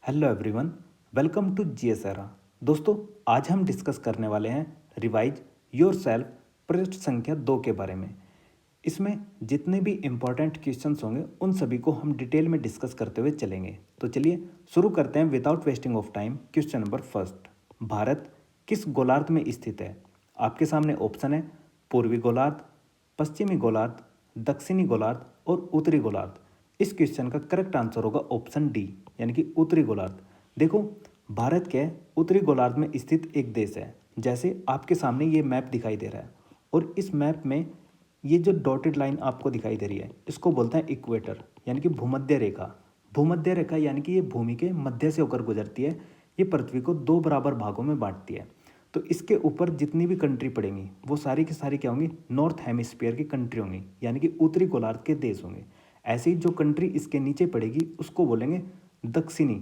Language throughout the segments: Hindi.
हेलो एवरीवन, वेलकम टू जीएसआरआ। दोस्तों, आज हम डिस्कस करने वाले हैं रिवाइज योरसेल्फ पृष्ठ संख्या 2 के बारे में। इसमें जितने भी इम्पोर्टेंट क्वेश्चंस होंगे उन सभी को हम डिटेल में डिस्कस करते हुए चलेंगे। तो चलिए शुरू करते हैं without wasting of time. Question number first, Bharat किस गोलार्ध में स्थित है? आपके सामने ऑप्शन है पूर्वी गोलार्ध, पश्चिमी गोलार्ध, दक्षिणी गोलार्ध और उत्तरी गोलार्ध। इस क्वेश्चन का करेक्ट आंसर होगा ऑप्शन डी, यानी कि उत्तरी गोलार्ध। देखो, भारत के उत्तरी गोलार्ध में स्थित एक देश है। जैसे आपके सामने ये मैप दिखाई दे रहा है और इस मैप में ये जो डॉटेड लाइन आपको दिखाई दे रही है इसको बोलते हैं इक्वेटर, यानी कि भूमध्य रेखा। भूमध्य रेखा यानी कि ये भूमि के मध्य से होकर गुजरती है। ये पृथ्वी को दो बराबर भागों में बांटती है। तो इसके ऊपर जितनी भी कंट्री पड़ेंगी वो सारी की सारी क्या होंगी? नॉर्थ हेमिस्फीयर की कंट्री होंगी, यानी कि उत्तरी गोलार्ध के देश होंगे। ऐसे ही जो कंट्री इसके नीचे पड़ेगी उसको बोलेंगे दक्षिणी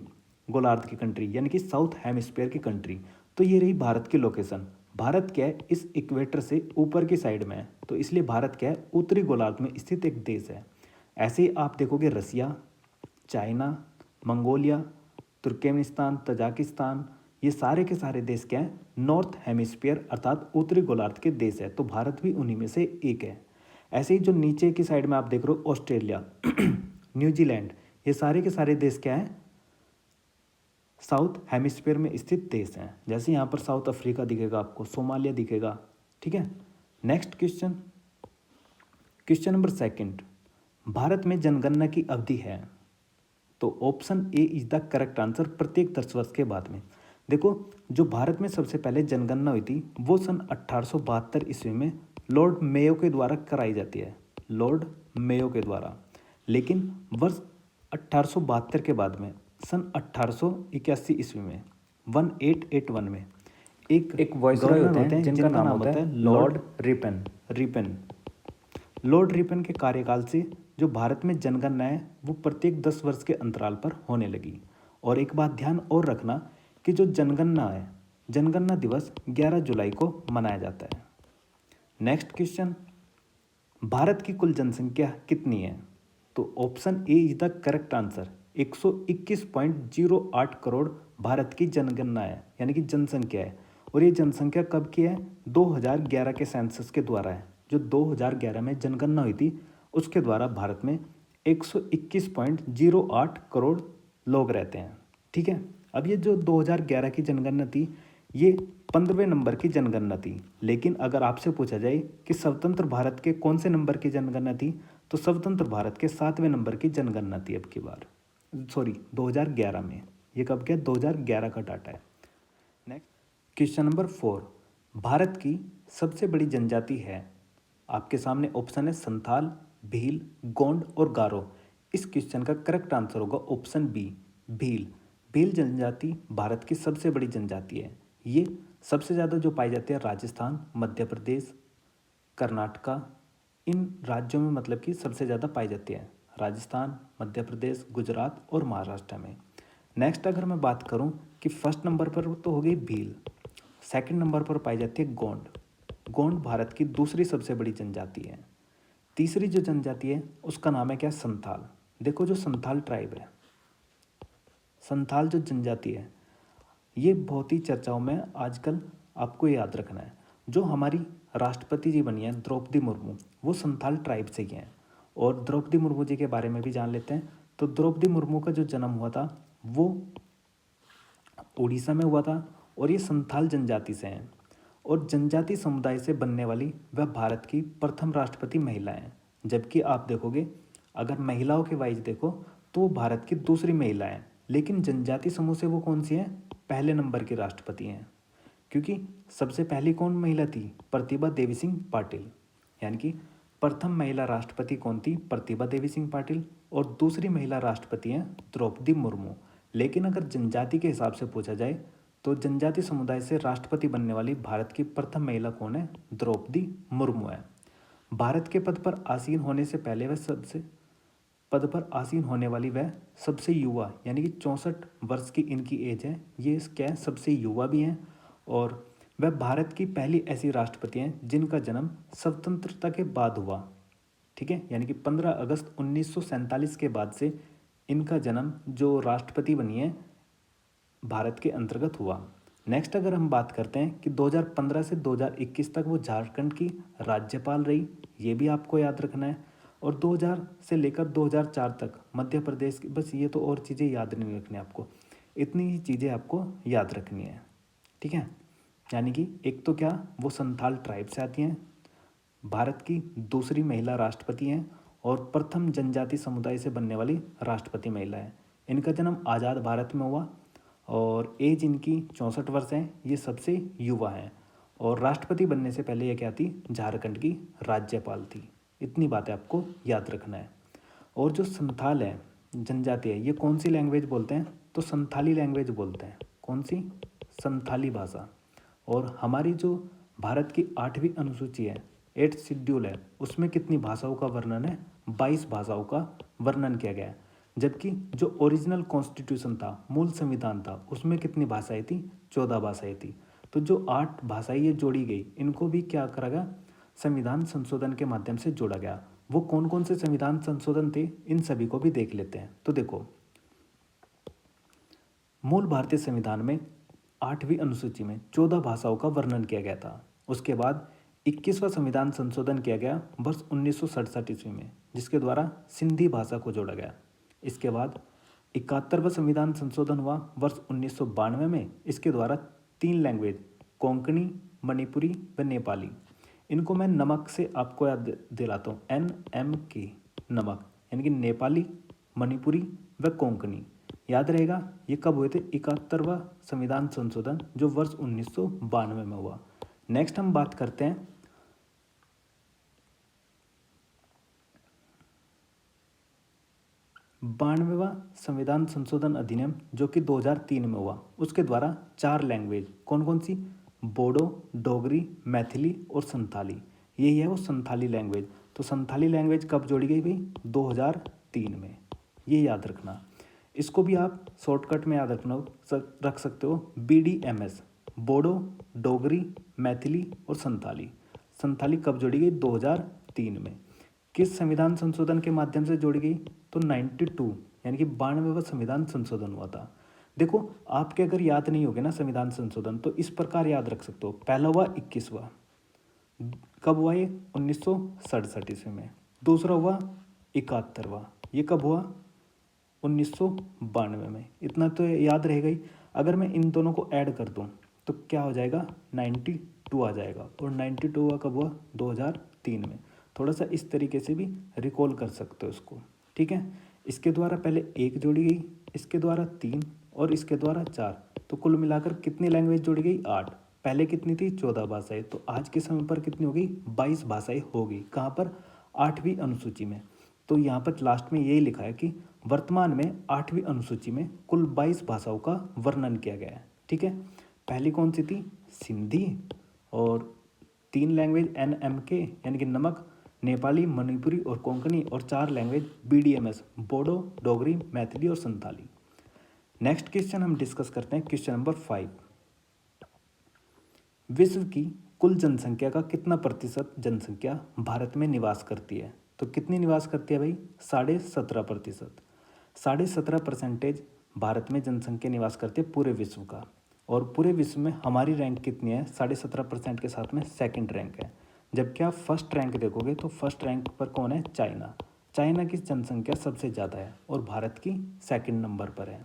गोलार्ध की कंट्री, यानी कि साउथ हेमिस्फीयर की कंट्री। तो ये रही भारत की लोकेशन। भारत क्या है, इस इक्वेटर से ऊपर की साइड में है, तो इसलिए भारत क्या है, उत्तरी गोलार्ध में स्थित एक देश है। ऐसे ही आप देखोगे रसिया, चाइना, मंगोलिया, तुर्कमेनिस्तान, तजाकिस्तान, ये सारे के सारे देश क्या हैं? नॉर्थ हेमिस्फीयर अर्थात उत्तरी गोलार्ध के देश है। तो भारत भी उन्हीं में से एक है। ऐसे ही जो नीचे की साइड में आप देख रहे हो ऑस्ट्रेलिया न्यूजीलैंड, ये सारे के सारे देश क्या हैं? साउथ हेमिस्फीयर में स्थित देश हैं। जैसे यहाँ पर साउथ अफ्रीका दिखेगा, आपको सोमालिया दिखेगा। ठीक है। Next question, question number second, Bharat में जनगणना की अवधि है? तो option A is the correct answer, प्रत्येक 10 वर्ष के बाद में। देखो, जो भारत में सबसे पहले जनगणना हुई थी वो सन 1872 ईस्वी में लॉर्ड मेयो के द्वारा कराई जाती है, लॉर्ड मेयो के द्वारा। लेकिन वर्ष 1872 के बाद में सन 1881 ईस्वी में 1881 में एक वाइसरॉय होते हैं जिनका नाम होता है Lord Ripon Ripon Lord Ripon के कार्यकाल से जो भारत में जनगणना है वो प्रत्येक 10 वर्ष के अंतराल पर होने लगी। और एक बात ध्यान और रखना कि जो जनगणना है, जनगणना दिवस 11 जुलाई को मनाया जाता है। नेक्स्ट क्वेश्चन, भारत की कुल जनसंख्या कितनी है? तो option A is the correct answer, 121.08 crore Bharat की जनगणना है, यानी कि जनसंख्या है। और ये जनसंख्या कब की है? 2011 के सेंसस के द्वारा है। जो 2011 में जनगणना हुई थी उसके द्वारा भारत में 121.08 करोड़ लोग रहते हैं। ठीक है। अब ये जो 2011 की जनगणना थी ये 15वें नंबर की जनगणना थी। लेकिन अगर आपसे पूछा जाए कि स्वतंत्र भारत के कौन से नंबर की जनगणना थी, तो स्वतंत्र भारत के 7वें नंबर की जनगणना थी अब की बार, सॉरी 2011 में। ये कब क्या? 2011 का डाटा है। नेक्स्ट क्वेश्चन नंबर 4, भारत की सबसे बड़ी जनजाति है? आपके सामने ऑप्शन है संथाल, भील, गोंड और गारो। इस क्वेश्चन का करेक्ट आंसर होगा ऑप्शन बी, भील। भील जनजाति भारत की सबसे बड़ी जनजाति है। ये सबसे ज़्यादा जो पाई जाती है राजस्थान, मध्य प्रदेश, कर्नाटका, इन राज्यों में मतलब कि सबसे ज़्यादा पाई जाती है। राजस्थान, मध्य प्रदेश, गुजरात और महाराष्ट्र में। नेक्स्ट अगर मैं बात करूं कि फर्स्ट नंबर पर तो हो गई भील, सेकंड नंबर पर पाई जाती है गोंड। गोंड भारत की दूसरी सबसे बड़ी जनजाति है। तीसरी जो जनजाति है उसका नाम है क्या? संथाल। देखो, जो संथाल ट्राइब है, संथाल जो जनजाति है, ये बहुत ही चर्चाओं में आजकल। आपको याद रखना है, जो हमारी राष्ट्रपति जी बनी है द्रौपदी मुर्मू, वो संथाल ट्राइब से ही हैं। और द्रौपदी मुर्मू जी के बारे में भी जान लेते हैं। तो द्रौपदी मुर्मू का जो जन्म हुआ था वो उड़ीसा में हुआ था और ये संथाल जनजाति से हैं। और जनजाति समुदाय से बनने वाली वह भारत की प्रथम राष्ट्रपति महिला हैं। जबकि आप देखोगे, अगर महिलाओं के वाइज देखो तो वो भारत की दूसरी महिला हैं, लेकिन जनजाति समूह से वो कौन सी हैं? पहले नंबर की राष्ट्रपति हैं। क्योंकि सबसे पहली कौन महिला थी? प्रतिभा देवी सिंह पाटिल। यानी कि प्रथम महिला राष्ट्रपति कौन थी? प्रतिभा देवी सिंह पाटिल। और दूसरी महिला राष्ट्रपति हैं द्रौपदी मुर्मू। लेकिन अगर जनजाति के हिसाब से पूछा जाए तो जनजाति समुदाय से राष्ट्रपति बनने वाली भारत की प्रथम महिला कौन है? द्रौपदी मुर्मू है। भारत के पद पर आसीन होने से पहले वह सबसे पद पर आसीन होने वाली वह सबसे युवा, यानी कि 64 वर्ष की इनकी एज है। ये क्या है? सबसे युवा भी हैं। और वह भारत की पहली ऐसी राष्ट्रपति हैं जिनका जन्म स्वतंत्रता के बाद हुआ। ठीक है। यानी कि 15 अगस्त 1947 के बाद से इनका जन्म, जो राष्ट्रपति बनी है भारत के अंतर्गत हुआ। नेक्स्ट अगर हम बात करते हैं कि 2015 से 2021 तक वो झारखंड की राज्यपाल रही, ये भी आपको याद रखना है। और 2000 से लेकर 2004 तक मध्य प्रदेश की, बस ये तो और चीज़ें याद नहीं रखनी आपको, इतनी ही चीज़ें आपको याद रखनी है, ठीक है। यानी कि एक तो क्या, वो संथाल ट्राइब से आती हैं, भारत की दूसरी महिला राष्ट्रपति हैं और प्रथम जनजाति समुदाय से बनने वाली राष्ट्रपति महिला है। इनका जन्म आज़ाद भारत में हुआ और एज इनकी 64 वर्ष है, ये सबसे युवा हैं। और राष्ट्रपति बनने से पहले ये क्या थी, झारखंड की राज्यपाल थी। इतनी बातें आपको याद रखना है। और जो संथाल है जनजाति है, ये कौन सी लैंग्वेज बोलते हैं, तो संथाली लैंग्वेज बोलते हैं। कौन सी, संथाली भाषा। और हमारी जो भारत की 8वीं अनुसूची है, 8th शेड्यूल है, उसमें कितनी भाषाओं का वर्णन है, 22 भाषाओं का वर्णन किया गया है। जबकि जो ओरिजिनल कॉन्स्टिट्यूशन था, मूल संविधान था, उसमें कितनी भाषाएं थी, 14 भाषाएं थी। तो जो 8 भाषाएं ये जोड़ी गई, इनको भी क्या करा गया, संविधान संशोधन के माध्यम से जोड़ा गया। वो कौन कौन से संविधान संशोधन थे, इन सभी को भी देख लेते हैं। तो देखो, मूल भारतीय संविधान में 8वीं अनुसूची में 14 भाषाओं का वर्णन किया गया था। उसके बाद 21वां संविधान संशोधन किया गया वर्ष 1967 ईस्वी में, जिसके द्वारा सिंधी भाषा को जोड़ा गया। इसके बाद 71वां संविधान संशोधन हुआ वर्ष 1992 में। इसके द्वारा 3 लैंग्वेज, कोंकणी, मणिपुरी व नेपाली, इनको मैं नमक से आपको याद दिलाता हूँ, NMK, नमक, यानी कि नेपाली, मणिपुरी व कोंकणी, याद रहेगा। ये कब हुए थे, 71वां संविधान संशोधन, जो वर्ष 1992 में हुआ। नेक्स्ट हम बात करते हैं 92वां संविधान संशोधन अधिनियम, जो कि 2003 में हुआ। उसके द्वारा 4 लैंग्वेज, कौन कौन सी, बोडो, डोगरी, मैथिली और संथाली, यही है वो संथाली लैंग्वेज। तो संथाली लैंग्वेज कब जोड़ी गई भाई, 2003 में, ये याद रखना। इसको भी आप शॉर्टकट में याद रख सकते हो, BDMS, बोडो, डोगरी, मैथिली और संथाली। संथाली कब जोड़ी गई, 2003 में। किस संविधान संशोधन के माध्यम से जोड़ी गई, तो 92, यानी कि 92वां संविधान संशोधन हुआ था। देखो, आपके अगर याद नहीं होगे ना संविधान संशोधन, तो इस प्रकार याद रख सकते हो, पहला हुआ 21वां, कब हुआ ये, 1967 ईस्वी में। दूसरा हुआ 71वां, ये कब हुआ, 1992 में। इतना तो याद रहेगा ही। अगर मैं इन दोनों को ऐड कर दूं तो क्या हो जाएगा, 92 आ जाएगा। और 92 कब हुआ, 2003 में। थोड़ा सा इस तरीके से भी रिकॉल कर सकते हो इसको, ठीक है। इसके द्वारा पहले 1 जोड़ी गई, इसके द्वारा 3 और इसके द्वारा 4, तो कुल मिलाकर कितनी लैंग्वेज जोड़ी गई, 8। पहले कितनी थी, 14 भाषाएं। तो आज के समय पर कितनी हो गई, 22 भाषाएं होगी। कहाँ पर, 8वीं अनुसूची में। तो यहाँ पर लास्ट में यही लिखा है कि वर्तमान में 8वीं अनुसूची में कुल 22 भाषाओं का वर्णन किया गया है, ठीक है। पहली कौन सी थी, सिंधी, और 3 लैंग्वेज NMK, यानी कि नमक, नेपाली, मणिपुरी और कोंकणी, और 4 लैंग्वेज BDMS, बोडो, डोगरी, मैथिली और संथाली। नेक्स्ट क्वेश्चन हम डिस्कस करते हैं, क्वेश्चन नंबर 5। विश्व की कुल जनसंख्या का कितना प्रतिशत जनसंख्या भारत में निवास करती है, तो कितनी निवास करती है भाई, 17.5%। 17.5% भारत में जनसंख्या निवास करती है पूरे विश्व का। और पूरे विश्व में हमारी रैंक कितनी है, 17.5% के साथ में सेकंड रैंक है। जबकि आप फर्स्ट रैंक देखोगे तो फर्स्ट रैंक पर कौन है, चाइना। चाइना की जनसंख्या सबसे ज़्यादा है और भारत की सेकंड नंबर पर है।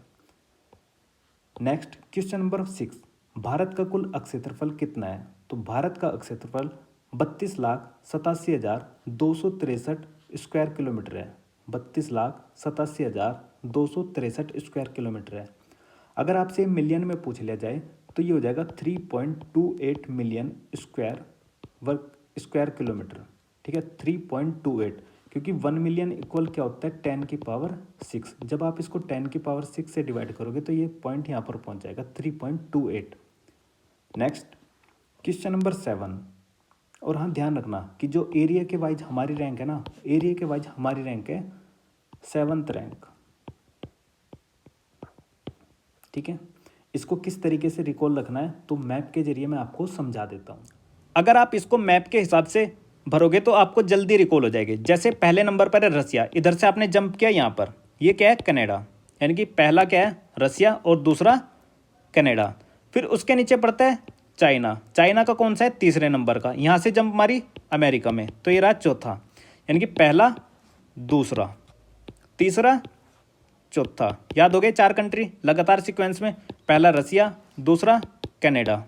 नेक्स्ट क्वेश्चन नंबर 6, भारत का कुल क्षेत्रफल कितना है, तो भारत का क्षेत्रफल 32,87,263 स्क्वायर किलोमीटर है। 32,87,263 स्क्वायर किलोमीटर है। अगर आपसे मिलियन में पूछ लिया जाए तो ये हो जाएगा 3.28 मिलियन स्क्वायर किलोमीटर, ठीक है, 3.28, क्योंकि 1 मिलियन इक्वल क्या होता है, 10⁶। जब आप इसको 10⁶ से डिवाइड करोगे तो ये पॉइंट यहाँ पर पहुँच जाएगा 3.28। Next question number 7। और हाँ, ध्यान रखना कि जो एरिया के वाइज हमारी रैंक है ना, एरिया के वाइज हमारी रैंक है 7th रैंक, ठीक है। इसको किस तरीके से रिकॉल रखना है, तो मैप के जरिए मैं आपको समझा देता हूँ। अगर आप इसको मैप के हिसाब से भरोगे तो आपको जल्दी रिकॉल हो जाएगी। जैसे पहले नंबर पर है रसिया, इधर से आपने जंप किया यहाँ पर, ये क्या है, कनाडा, यानी कि पहला क्या है रसिया और दूसरा कनाडा। फिर उसके नीचे पड़ता है चाइना। चाइना का कौन सा है, तीसरे नंबर का। यहाँ से जंप मारी अमेरिका में, तो ये रहा चौथा, यानी कि पहला, दूसरा, तीसरा, चौथा। याद हो गए 4 कंट्री लगातार सीक्वेंस में। पहला रसिया, दूसरा कनाडा,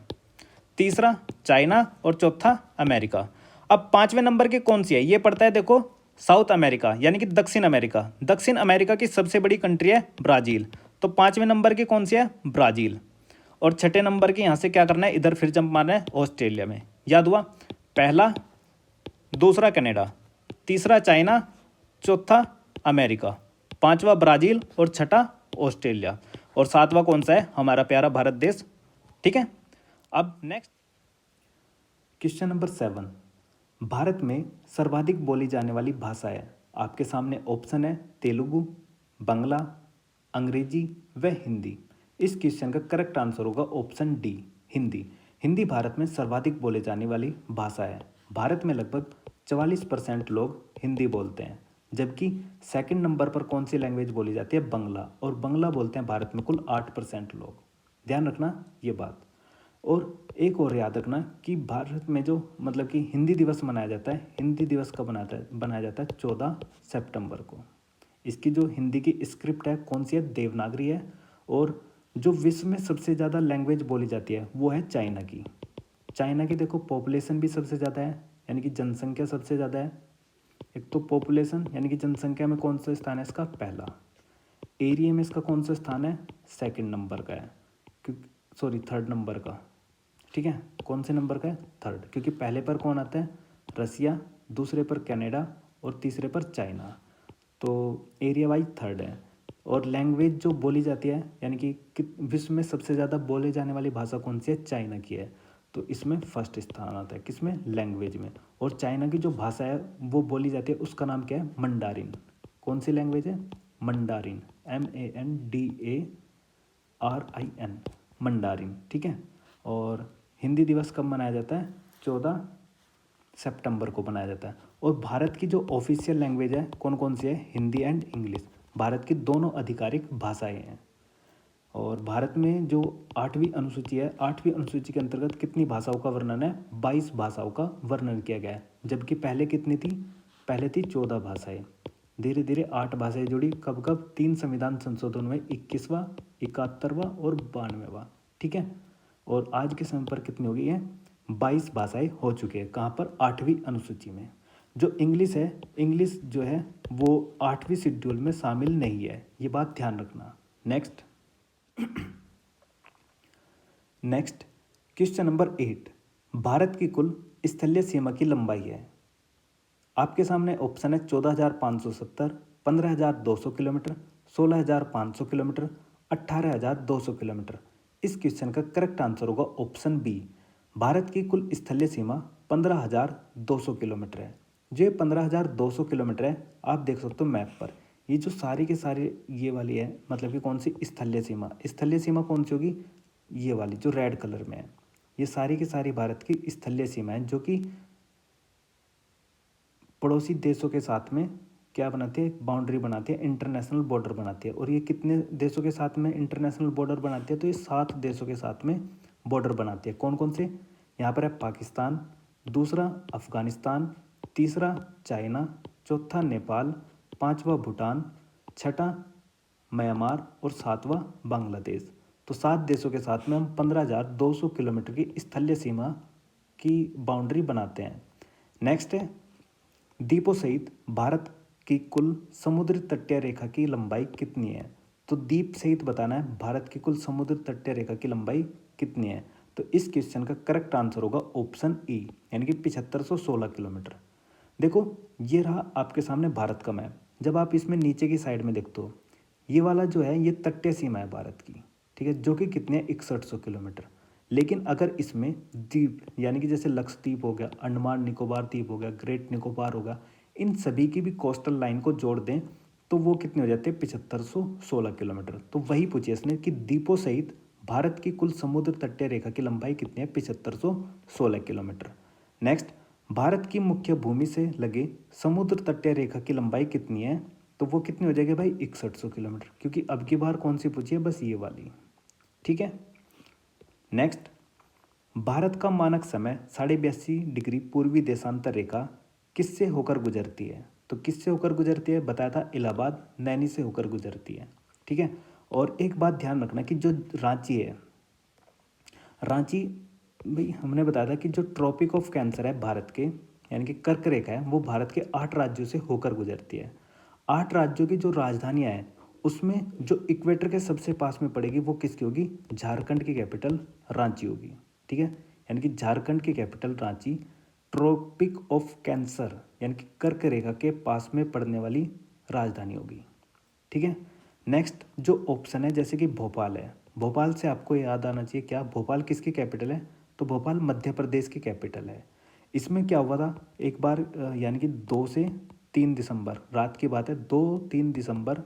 तीसरा चाइना और चौथा अमेरिका। अब 5वें नंबर की कौन सी है, ये पड़ता है देखो साउथ अमेरिका, यानी कि दक्षिण अमेरिका। दक्षिण अमेरिका की सबसे बड़ी कंट्री है ब्राज़ील, तो 5वें नंबर की कौन सी है, ब्राज़ील। और छठे नंबर की यहाँ से क्या करना है, इधर फिर जंप मारना है ऑस्ट्रेलिया में। याद हुआ, पहला, दूसरा कनाडा, तीसरा चाइना, चौथा अमेरिका, पांचवा ब्राज़ील और छठा ऑस्ट्रेलिया, और सातवां कौन सा है, हमारा प्यारा भारत देश। ठीक है। अब नेक्स्ट क्वेश्चन नंबर 7, भारत में सर्वाधिक बोली जाने वाली भाषा है। आपके सामने ऑप्शन है तेलुगु, बांग्ला, अंग्रेजी व हिंदी। इस क्वेश्चन का करेक्ट आंसर होगा ऑप्शन डी, हिंदी। हिंदी भारत में सर्वाधिक बोले जाने वाली भाषा है। भारत में लगभग 44% लोग हिंदी बोलते हैं, जबकि सेकंड नंबर पर कौन सी लैंग्वेज बोली जाती है, बांग्ला। और बांग्ला बोलते हैं भारत में कुल 8% लोग। ध्यान रखना ये बात। और एक और याद रखना कि भारत में जो मतलब कि हिंदी दिवस मनाया जाता है, हिंदी दिवस कब बनाया जाता है 14 सितंबर को। इसकी जो हिंदी की स्क्रिप्ट है कौन सी है, देवनागरी है। और जो विश्व में सबसे ज़्यादा लैंग्वेज बोली जाती है वो है चाइना की। चाइना की देखो पॉपुलेशन भी सबसे ज़्यादा है, यानी कि जनसंख्या सबसे ज़्यादा है। एक तो पॉपुलेशन यानी कि जनसंख्या में कौन सा स्थान है इसका, पहला। एरिया में इसका कौन सा स्थान है, सेकंड नंबर का है, क्योंकि सॉरी थर्ड नंबर का। ठीक है, कौन से नंबर का है, थर्ड, क्योंकि पहले पर कौन आता है, रसिया, दूसरे पर कनाडा और तीसरे पर चाइना। तो एरिया वाइज थर्ड है। और लैंग्वेज जो बोली जाती है, यानी कि विश्व में सबसे ज़्यादा बोले जाने वाली भाषा कौन सी है, चाइना की है। तो इसमें फर्स्ट स्थान आता है, किसमें, लैंग्वेज में। और चाइना की जो भाषा है वो बोली जाती है उसका नाम क्या है, मंडारिन। कौन सी लैंग्वेज है, मंडारिन, MANDARIN, मंडारिन। ठीक है। और हिंदी दिवस कब मनाया जाता है, 14 सितंबर को मनाया जाता है। और भारत की जो ऑफिशियल लैंग्वेज है कौन कौन सी है, हिंदी एंड इंग्लिश। भारत की दोनों आधिकारिक भाषाएं हैं। और भारत में जो 8वीं अनुसूची है, 8वीं अनुसूची के अंतर्गत कितनी भाषाओं का वर्णन है, 22 भाषाओं का वर्णन किया गया है। जबकि पहले कितनी थी, पहले थी 14 भाषाएं। धीरे धीरे 8 भाषाएं जुड़ी, कब कब, 3 संविधान संशोधन में, 21वां, 71वां और 92वां। ठीक है। और आज के समय पर कितनी हो गई है, 22 भाषाएं हो चुकी है। कहाँ पर, 8वीं अनुसूची में। जो इंग्लिश है, इंग्लिश जो है वो 8वीं शेड्यूल में शामिल नहीं है, ये बात ध्यान रखना। Next next question number 8, Bharat की कुल स्थलीय सीमा की लंबाई है। आपके सामने ऑप्शन है 14,570, 15,200 किलोमीटर, 16,500 किलोमीटर, 18,200 किलोमीटर। इस क्वेश्चन का करेक्ट आंसर होगा ऑप्शन बी, भारत की कुल स्थलीय सीमा 15,200 किलोमीटर है। जो ये 15,200 किलोमीटर है, आप देख सकते हो मैप पर। ये जो सारी के सारे ये वाली है, मतलब कि कौन सी, स्थलीय सीमा। स्थलीय सीमा कौन सी होगी, ये वाली जो रेड कलर में है। ये सारी की सारी भारत की स्थलीय सीमा है, जो कि पड़ोसी देशों के साथ में क्या बनाती है, बाउंड्री बनाती है, इंटरनेशनल बॉर्डर बनाती है। और ये कितने देशों के साथ में इंटरनेशनल बॉर्डर बनाती है, तो ये 7 देशों के साथ में बॉर्डर बनाती है। कौन कौन से, यहाँ पर है पाकिस्तान, दूसरा अफगानिस्तान, तीसरा चाइना, चौथा नेपाल, पांचवा भूटान, छठा म्यांमार और सातवां बांग्लादेश। तो 7 देशों के साथ में हम 15,200 किलोमीटर की स्थलीय सीमा की बाउंड्री बनाते हैं। नेक्स्ट है, द्वीपों सहित भारत की कुल समुद्र तटीय रेखा की लंबाई कितनी है। तो द्वीप सहित बताना है भारत की कुल समुद्र तटीय रेखा की लंबाई कितनी है। तो इस क्वेश्चन का करेक्ट आंसर होगा ऑप्शन ई, यानी कि 7516 किलोमीटर। देखो ये रहा आपके सामने भारत का मैप। जब आप इसमें नीचे की साइड में देखते हो, ये वाला जो है ये तटीय सीमा है भारत की। ठीक है, जो कि कितने, 6100 किलोमीटर। लेकिन अगर इसमें द्वीप, यानी कि जैसे लक्षद्वीप हो गया, अंडमान निकोबार द्वीप हो गया, ग्रेट निकोबार होगा, इन सभी की भी कोस्टल लाइन को जोड़ दें तो वो कितने हो जाते हैं, 7516 किलोमीटर। तो वही पूछिए इसने कि द्वीपों सहित भारत की कुल समुद्र तटीय रेखा की लंबाई कितनी है, 7516 किलोमीटर। नेक्स्ट, भारत की मुख्य भूमि से लगे समुद्र तटीय रेखा की लंबाई कितनी है। तो वो कितनी हो जाएगी भाई, 6100 किलोमीटर, क्योंकि अब की बार कौन सी पूछी है, बस ये वाली। ठीक है। नेक्स्ट, भारत का मानक समय 82.5 डिग्री पूर्वी देशांतर रेखा किससे होकर गुजरती है? तो किससे होकर गुजरती है? बताया था इलाहाबाद, नैनी से होकर गुजरती है। ठीक है। और एक बात ध्यान रखना कि जो रांची है, रांची भाई हमने बताया था कि जो ट्रॉपिक ऑफ कैंसर है भारत के, यानी कि कर्क रेखा है, वो भारत के 8 राज्यों से होकर गुजरती है। 8 राज्यों की जो राजधानियाँ हैं उसमें जो इक्वेटर के सबसे पास में पड़ेगी वो किसकी होगी? झारखंड की कैपिटल रांची होगी। ठीक है। यानी कि झारखंड की capital Ranchi Tropic of Cancer यानी कि कर्क रेखा के पास में पड़ने वाली राजधानी होगी। ठीक है। नेक्स्ट जो ऑप्शन है, जैसे कि भोपाल है, भोपाल से आपको याद आना चाहिए क्या? भोपाल किसकी कैपिटल है? तो भोपाल मध्य प्रदेश की कैपिटल है। इसमें क्या हुआ था एक बार, यानी कि 2 से 3 दिसंबर रात की बात है, 2-3 दिसंबर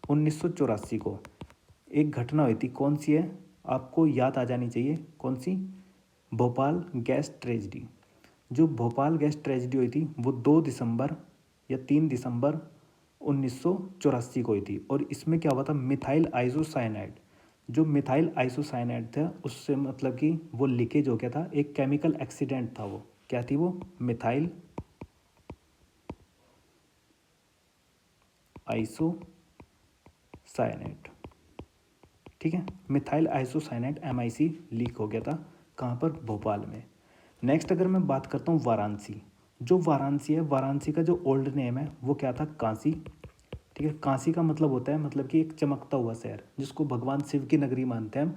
1984 को एक घटना हुई थी। कौन सी है? आपको याद आ जानी चाहिए। कौन सी? Bhopal gas tragedy. जो भोपाल गैस ट्रेजिडी हुई थी वो 2 दिसंबर या 3 दिसंबर 1984 को हुई थी। और इसमें क्या हुआ था? मिथाइल आइसोसाइनाइड, जो मिथाइल आइसोसाइनाइड था उससे मतलब कि वो लीकेज हो गया था, एक केमिकल एक्सीडेंट था। वो क्या थी? वो मिथाइल आइसोसाइनाइड। ठीक है। मिथाइल आइसोसाइनाइड MIC लीक हो गया था। कहाँ पर? भोपाल में। नेक्स्ट अगर मैं बात करता हूँ वाराणसी, जो वाराणसी है, वाराणसी का जो ओल्ड नेम है वो क्या था? काशी। ठीक है। काशी का मतलब होता है मतलब कि एक चमकता हुआ शहर, जिसको भगवान शिव की नगरी मानते हैं हम,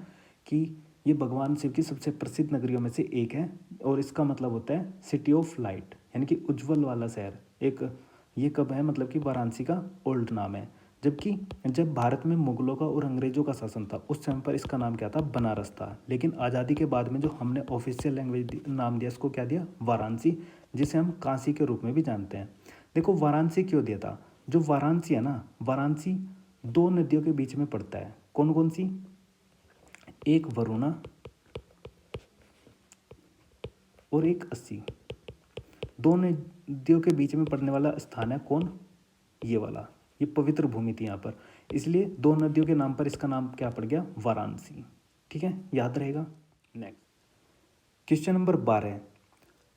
कि ये भगवान शिव की सबसे प्रसिद्ध नगरियों में से एक है। और इसका मतलब होता है सिटी ऑफ लाइट, यानी कि उज्जवल वाला शहर। एक ये कब है? मतलब कि वाराणसी का ओल्ड नाम है। जबकि जब भारत में मुगलों का और अंग्रेजों का शासन था उस समय पर इसका नाम क्या था? बनारस था। लेकिन आज़ादी के बाद में जो हमने ऑफिशियल लैंग्वेज नाम दिया इसको क्या दिया? वाराणसी, जिसे हम काशी के रूप में भी जानते हैं। देखो वाराणसी क्यों दिया था? जो वाराणसी है ना, वाराणसी 2 नदियों के बीच में पड़ता है। कौन कौन सी? एक वरुणा और एक अस्सी। 2 नदियों के बीच में पड़ने वाला स्थान है कौन? ये वाला। ये पवित्र भूमि थी यहाँ पर, इसलिए 2 नदियों के नाम पर इसका नाम क्या पड़ गया? वाराणसी। ठीक है, याद रहेगा। नेक्स्ट क्वेश्चन नंबर 12,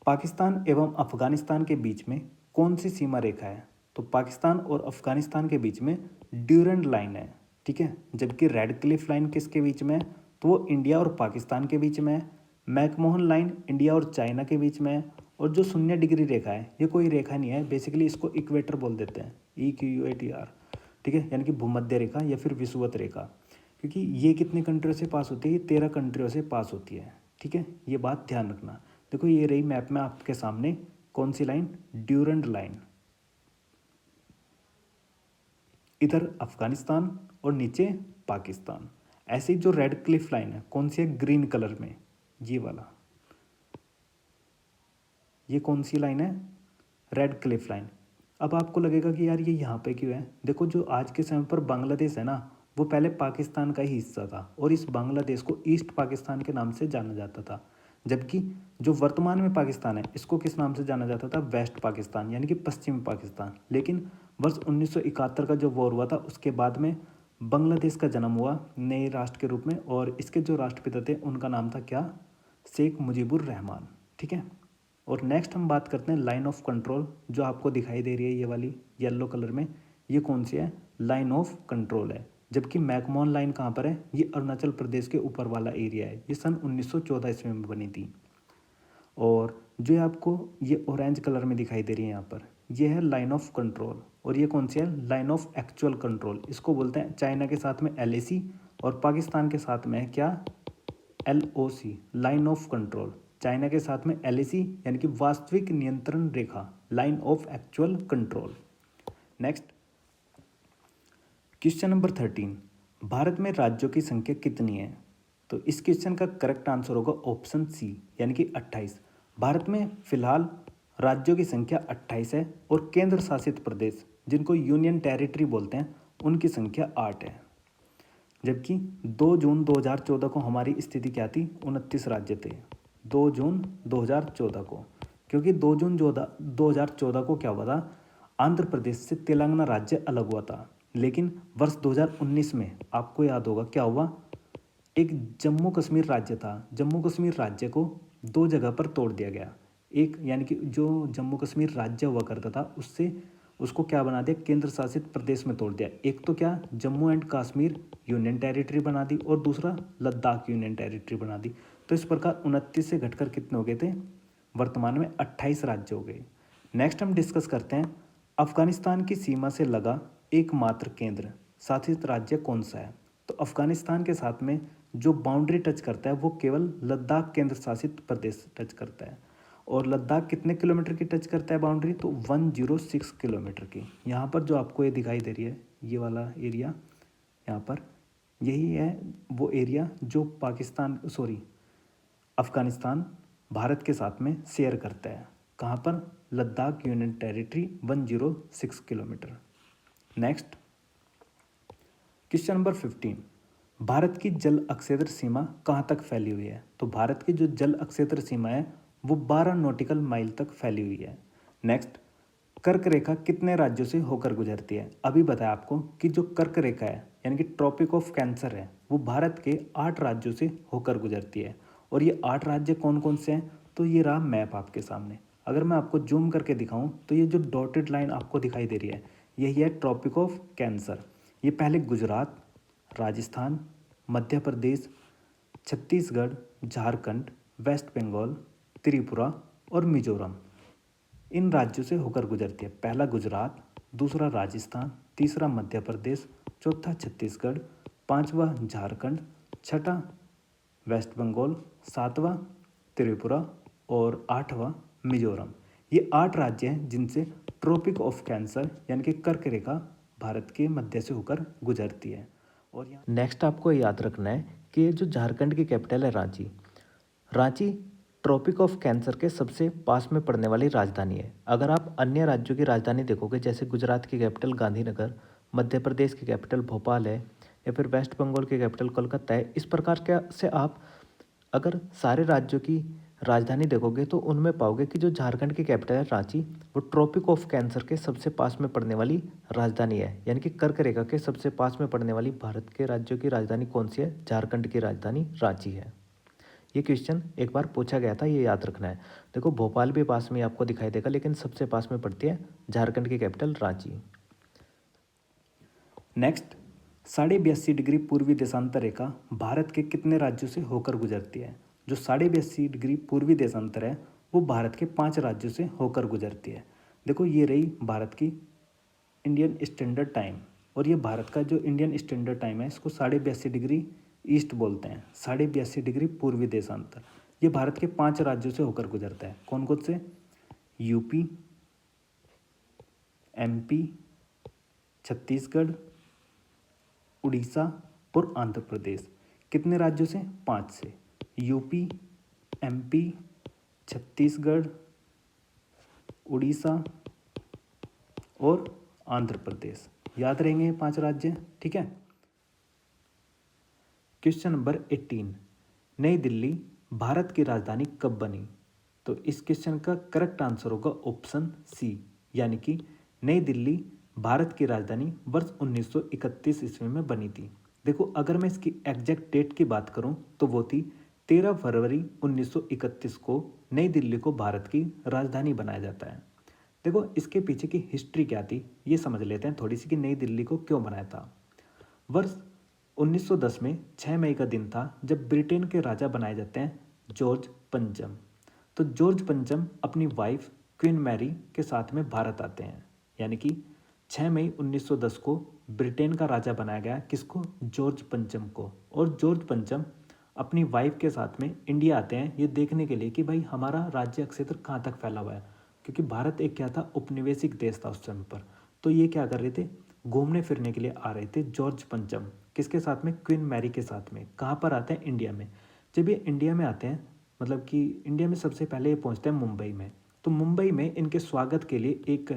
पाकिस्तान एवं अफगानिस्तान के बीच में कौन सी सीमा रेखा है? तो पाकिस्तान और अफगानिस्तान के बीच में ड्यूरेंट लाइन है। ठीक है। जबकि रेड क्लिफ लाइन किसके बीच में है? तो वो इंडिया और पाकिस्तान के बीच में है। मैकमोहन लाइन इंडिया और चाइना के बीच में है। और जो 0 डिग्री रेखा है ये कोई रेखा नहीं है, बेसिकली इसको इक्वेटर बोल देते हैं, EQUATR। ठीक है। यानी कि भूमध्य रेखा या फिर विषुवत रेखा। क्योंकि ये कितने कंट्रियों से पास होती है? ये 13 कंट्रियों से पास होती है। ठीक है, ये बात ध्यान रखना। देखो ये रही मैप में आपके सामने कौन सी लाइन? Durand line. इधर अफगानिस्तान और नीचे पाकिस्तान। ऐसे ही जो रेड क्लिफ लाइन है कौन सी है? ग्रीन कलर में, ये वाला। ये कौन सी लाइन है? Red Cliff line. अब आपको लगेगा कि यार ये यहाँ पे क्यों है? देखो जो आज के समय पर बांग्लादेश है ना, वो पहले पाकिस्तान का ही हिस्सा था और इस बांग्लादेश को ईस्ट पाकिस्तान के नाम से जाना जाता था। जबकि जो वर्तमान में पाकिस्तान है इसको किस नाम से जाना जाता था? वेस्ट पाकिस्तान, यानी कि पश्चिमी पाकिस्तान। लेकिन वर्ष 1971 का जो वॉर हुआ था उसके बाद में बांग्लादेश का जन्म हुआ नए राष्ट्र के रूप में, और इसके जो राष्ट्रपिता थे उनका नाम था क्या? शेख मुजीबुर रहमान। ठीक है। और नेक्स्ट हम बात करते हैं लाइन ऑफ कंट्रोल, जो आपको दिखाई दे रही है ये वाली येलो कलर में, ये कौन सी है? लाइन ऑफ कंट्रोल है। जबकि मैकमोहन लाइन कहाँ पर है? ये अरुणाचल प्रदेश के ऊपर वाला एरिया है। ये सन 1914 ईस्वी में बनी थी। और जो आपको ये ऑरेंज कलर में दिखाई दे रही है यहाँ पर, ये है लाइन ऑफ कंट्रोल। और ये कौन सी है? Line of actual control. इसको बोलते हैं चाइना के साथ में LAC और पाकिस्तान के साथ में है क्या? LOC, line of control. China के साथ में LAC यानी कि वास्तविक नियंत्रण रेखा, line of actual control. Next question number 13, Bharat में राज्यों की संख्या कितनी है? तो इस क्वेश्चन का करेक्ट आंसर होगा ऑप्शन C, यानी कि 28। भारत में फिलहाल राज्यों की संख्या 28 है और केंद्र शासित प्रदेश जिनको यूनियन टेरिटरी बोलते हैं उनकी संख्या 8 है। जबकि 2 जून 2014 को हमारी स्थिति क्या थी? 29 राज्य थे 2 जून 2014 को। क्योंकि 2 जून 2014 को क्या हुआ था? आंध्र प्रदेश से तेलंगाना राज्य अलग हुआ था। लेकिन वर्ष 2019 में आपको याद होगा क्या हुआ? एक जम्मू कश्मीर राज्य था, जम्मू कश्मीर राज्य को दो जगह पर तोड़ दिया गया। एक यानी कि जो जम्मू कश्मीर राज्य हुआ करता था उससे उसको क्या बना दिया, केंद्र शासित प्रदेश में तोड़ दिया। एक तो क्या, Jammu and Kashmir union territory बना दी और दूसरा लद्दाख यूनियन टेरिटरी बना दी। तो इस प्रकार 29 से घटकर कितने हो गए थे, वर्तमान में 28 राज्य हो गए। नेक्स्ट हम डिस्कस करते हैं अफगानिस्तान की सीमा से लगा एकमात्र केंद्र शासित राज्य कौन सा है। तो अफगानिस्तान के साथ में जो बाउंड्री टच करता है वो केवल लद्दाख केंद्र शासित प्रदेश टच करता है। और लद्दाख कितने किलोमीटर की टच करता है बाउंड्री, तो 106 किलोमीटर की। यहाँ पर जो आपको ये दिखाई दे रही है ये वाला एरिया, यहाँ पर यही है वो एरिया जो पाकिस्तान सॉरी अफगानिस्तान भारत के साथ में शेयर करता है। कहाँ पर, Ladakh union territory 106 kilometre. Next question number 15, Bharat की जल अक्षेत्र सीमा कहाँ तक फैली हुई है। तो भारत की जो जल अक्षेत्र सीमा है वो 12 नॉटिकल माइल तक फैली हुई है। नेक्स्ट, कर्क रेखा कितने राज्यों से होकर गुजरती है। अभी बताया आपको कि जो कर्क रेखा है यानी कि ट्रॉपिक ऑफ कैंसर है वो भारत के 8 राज्यों से होकर गुजरती है। और ये 8 राज्य कौन कौन से हैं, तो ये रहा मैप आपके सामने। अगर मैं आपको जूम करके दिखाऊं तो ये जो डॉटेड लाइन आपको दिखाई दे रही है यही है ट्रॉपिक ऑफ कैंसर। ये पहले गुजरात, राजस्थान, मध्य प्रदेश, छत्तीसगढ़, झारखंड, वेस्ट बंगाल, त्रिपुरा और मिजोरम, इन राज्यों से होकर गुजरती है। पहला गुजरात, दूसरा राजस्थान, तीसरा मध्य प्रदेश, चौथा छत्तीसगढ़, पांचवा झारखंड, छठा वेस्ट बंगाल, सातवां त्रिपुरा और आठवां मिजोरम। ये 8 राज्य हैं जिनसे ट्रॉपिक ऑफ कैंसर यानी कि कर्क रेखा भारत के मध्य से होकर गुजरती है। और यहाँ नेक्स्ट आपको याद रखना है कि जो झारखंड की कैपिटल है Ranchi, Ranchi Tropic of Cancer के सबसे पास में पड़ने वाली राजधानी है। अगर आप अन्य राज्यों की राजधानी देखोगे जैसे गुजरात की कैपिटल गांधीनगर, मध्य प्रदेश की कैपिटल भोपाल है या फिर वेस्ट बंगाल की कैपिटल कोलकाता है, इस प्रकार के से आप अगर सारे राज्यों की राजधानी देखोगे तो उनमें पाओगे कि जो झारखंड की कैपिटल है रांची वो ट्रॉपिक ऑफ कैंसर के सबसे पास में पड़ने वाली राजधानी है। यानी कि कर्क रेखा के सबसे पास में पड़ने वाली भारत के राज्यों की राजधानी कौन सी है, झारखंड की राजधानी रांची है। ये क्वेश्चन एक बार पूछा गया था, ये याद रखना है। देखो भोपाल भी पास में आपको दिखाई देगा लेकिन सबसे पास में पड़ती है झारखंड की कैपिटल रांची। नेक्स्ट, 82.5 डिग्री पूर्वी देशांतर रेखा भारत के कितने राज्यों से होकर गुजरती है। जो 82.5 डिग्री पूर्वी देशांतर है वो भारत के 5 राज्यों से होकर गुजरती है। देखो ये रही भारत की इंडियन स्टैंडर्ड टाइम, और ये भारत का जो इंडियन स्टैंडर्ड टाइम है इसको 82.5 डिग्री ईस्ट बोलते हैं। 82.5 डिग्री पूर्वी देशांतर ये भारत के 5 राज्यों से होकर गुजरता है। कौन कौन से, यूपी, एमपी, छत्तीसगढ़, उड़ीसा और आंध्र प्रदेश। कितने राज्यों से, 5 से, यूपी, एमपी, छत्तीसगढ़, उड़ीसा और आंध्र प्रदेश। याद रहेंगे ये 5 राज्य, ठीक है। क्वेश्चन नंबर 18, नई दिल्ली भारत की राजधानी कब बनी। तो इस क्वेश्चन का करेक्ट आंसर होगा ऑप्शन सी, यानी कि नई दिल्ली भारत की राजधानी वर्ष 1931 ईस्वी में बनी थी। देखो अगर मैं इसकी एग्जैक्ट डेट की बात करूं तो वो थी 13 फरवरी 1931 को नई दिल्ली को भारत की राजधानी बनाया जाता है। देखो इसके पीछे की हिस्ट्री क्या थी ये समझ लेते हैं थोड़ी सी, कि नई दिल्ली को क्यों बनाया था। वर्ष 1910 में 6 मई का दिन था जब ब्रिटेन के राजा बनाए जाते हैं जॉर्ज पंचम। तो जॉर्ज पंचम अपनी वाइफ क्वीन मैरी के साथ में भारत आते हैं, यानी कि 6 मई 1910 को ब्रिटेन का राजा बनाया गया किसको, जॉर्ज पंचम को। और जॉर्ज पंचम अपनी वाइफ के साथ में इंडिया आते हैं ये देखने के लिए कि भाई हमारा राज्य क्षेत्र कहाँ तक फैला हुआ है, क्योंकि भारत एक क्या था, उपनिवेशिक देश था उस समय पर। तो ये क्या कर रहे थे, घूमने फिरने के लिए आ रहे थे जॉर्ज पंचम, किसके साथ में, क्वीन मैरी के साथ में। कहाँ पर आते हैं, इंडिया में। जब ये इंडिया में आते हैं, मतलब कि इंडिया में सबसे पहले ये पहुँचते हैं मुंबई में। तो मुंबई में इनके स्वागत के लिए एक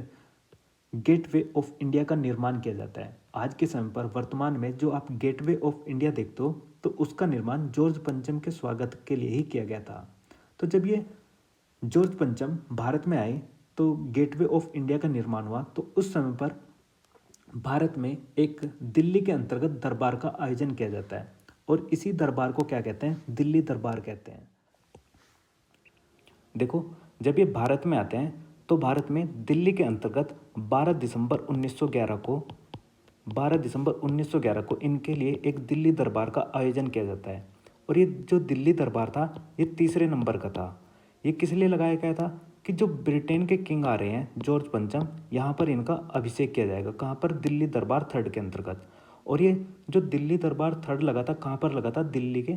गेटवे ऑफ इंडिया का निर्माण किया जाता है। आज के समय पर वर्तमान में जो आप गेटवे ऑफ इंडिया देखते हो तो उसका निर्माण जॉर्ज पंचम के स्वागत के लिए ही किया गया था। तो जब ये जॉर्ज पंचम भारत में आए तो गेटवे ऑफ इंडिया का निर्माण हुआ। तो उस समय पर भारत में एक दिल्ली के अंतर्गत दरबार का आयोजन किया जाता है और इसी दरबार को क्या कहते हैं, दिल्ली दरबार कहते हैं। देखो, जब ये भारत में आते हैं तो भारत में दिल्ली के अंतर्गत 12 दिसंबर 1911 को इनके लिए एक दिल्ली दरबार का आयोजन किया जाता है। और ये जो दिल्ली दरबार था ये तीसरे नंबर का था। ये किस लिए लगाया गया था कि जो ब्रिटेन के किंग आ रहे हैं जॉर्ज पंचम, यहाँ पर इनका अभिषेक किया जाएगा। कहाँ पर, दिल्ली दरबार थर्ड के अंतर्गत। और ये जो दिल्ली दरबार थर्ड लगा था, कहाँ पर लगा था, दिल्ली के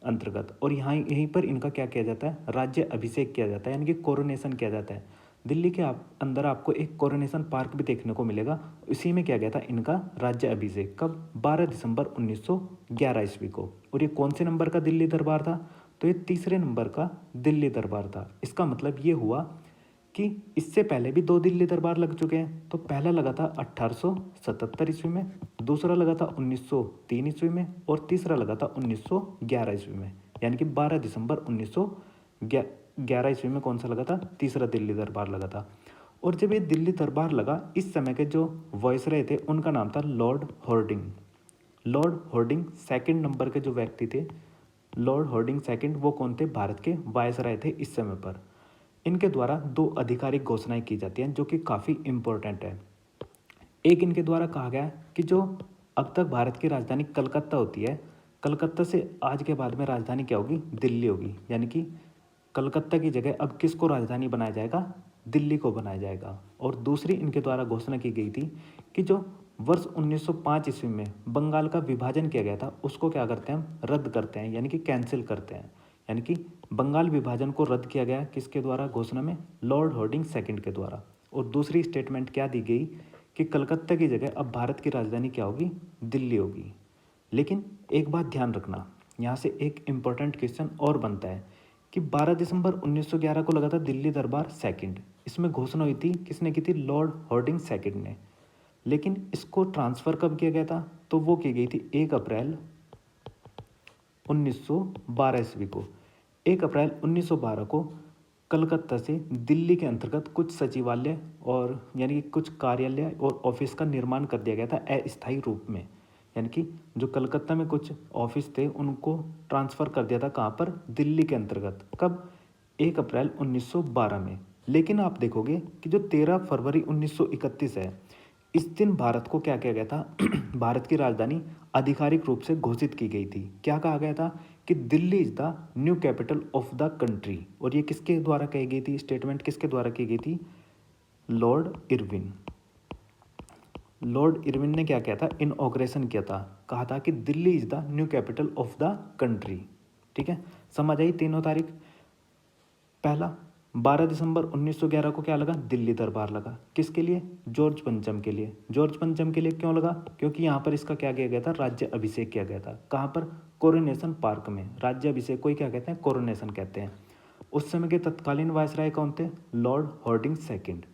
अंतर्गत। और यहाँ यहीं पर इनका क्या किया जाता है, राज्य अभिषेक किया जाता है, यानी कि कोरोनेशन किया जाता है। दिल्ली के अंदर आपको एक कोरोनेशन पार्क भी देखने को मिलेगा। इसी में किया गया था इनका राज्य अभिषेक। कब, 12 दिसंबर 1911 ईस्वी को। और ये कौन से नंबर का दिल्ली दरबार था, तो ये तीसरे नंबर का दिल्ली दरबार था। इसका मतलब ये हुआ कि इससे पहले भी 2 दिल्ली दरबार लग चुके हैं। तो पहला लगा था 1877 ईस्वी में, दूसरा लगा था 1903 ईस्वी में, और तीसरा लगा था 1911 ईस्वी में। यानी कि 12 दिसंबर 1911 ईस्वी में कौन सा लगा था, तीसरा दिल्ली दरबार लगा था। और जब ये दिल्ली दरबार लगा, इस समय के जो वायसराय थे उनका नाम था Lord Harding. Lord Harding second number के जो व्यक्ति थे, लॉर्ड हॉर्डिंग सेकंड, वो कौन थे, भारत के वायसराय थे इस समय पर। इनके द्वारा 2 आधिकारिक घोषणाएं की जाती हैं जो कि काफ़ी इम्पोर्टेंट है। एक, इनके द्वारा कहा गया कि जो अब तक भारत की राजधानी कलकत्ता होती है, कलकत्ता से आज के बाद में राजधानी क्या होगी, दिल्ली होगी। यानी कि कलकत्ता की जगह अब किसको राजधानी बनाया जाएगा, दिल्ली को बनाया जाएगा। और दूसरी इनके द्वारा घोषणा की गई थी कि जो वर्ष 1905 ईस्वी में बंगाल का विभाजन किया गया था उसको क्या करते हैं, हम रद्द करते हैं, यानी कि कैंसिल करते हैं। यानी कि बंगाल विभाजन को रद्द किया गया किसके द्वारा, घोषणा में लॉर्ड हॉर्डिंग सेकंड के द्वारा। और दूसरी स्टेटमेंट क्या दी गई कि कलकत्ता की जगह अब भारत की राजधानी क्या होगी, दिल्ली होगी। लेकिन एक बात ध्यान रखना, यहाँ से एक इम्पोर्टेंट क्वेश्चन और बनता है कि 12 दिसंबर 1911 को लगा था दिल्ली दरबार सेकंड। इसमें घोषणा हुई थी, किसने की थी, लॉर्ड हॉर्डिंग सेकंड ने। लेकिन इसको ट्रांसफ़र कब किया गया था, तो वो की गई थी 1 अप्रैल 1912 ईस्वी को। 1 अप्रैल 1912 को कलकत्ता से दिल्ली के अंतर्गत कुछ सचिवालय और यानी कि कुछ कार्यालय और ऑफिस का निर्माण कर दिया गया था अस्थायी रूप में। यानी कि जो कलकत्ता में कुछ ऑफिस थे उनको ट्रांसफ़र कर दिया था, कहाँ पर, दिल्ली के अंतर्गत। कब, 1 अप्रैल 1912 में। लेकिन आप देखोगे कि जो 13 फरवरी 1931 है, इस दिन भारत को क्या किया गया था भारत की राजधानी आधिकारिक रूप से घोषित की गई थी। क्या कहा गया था कि Delhi is the new capital of the country. और ये किसके द्वारा कही गई थी, स्टेटमेंट किसके द्वारा की गई थी, लॉर्ड इरविन। लॉर्ड इरविन ने क्या किया था, इनऑग्रेशन किया था, कहा था कि Delhi is the new capital of the country. ठीक है, समझ आई तीनों तारीख। पहला, 12 दिसंबर 1911 को क्या लगा, दिल्ली दरबार लगा। किसके लिए, जॉर्ज पंचम के लिए। जॉर्ज पंचम के लिए क्यों लगा, क्योंकि यहाँ पर इसका क्या किया गया था, राज्य अभिषेक किया गया था। कहाँ पर, कोरोनेशन पार्क में। राज्य अभिषेक को ही क्या कहते हैं, कोरोनेशन कहते हैं। उस समय के तत्कालीन वायसराय कौन थे, लॉर्ड हॉर्डिंग सेकंड।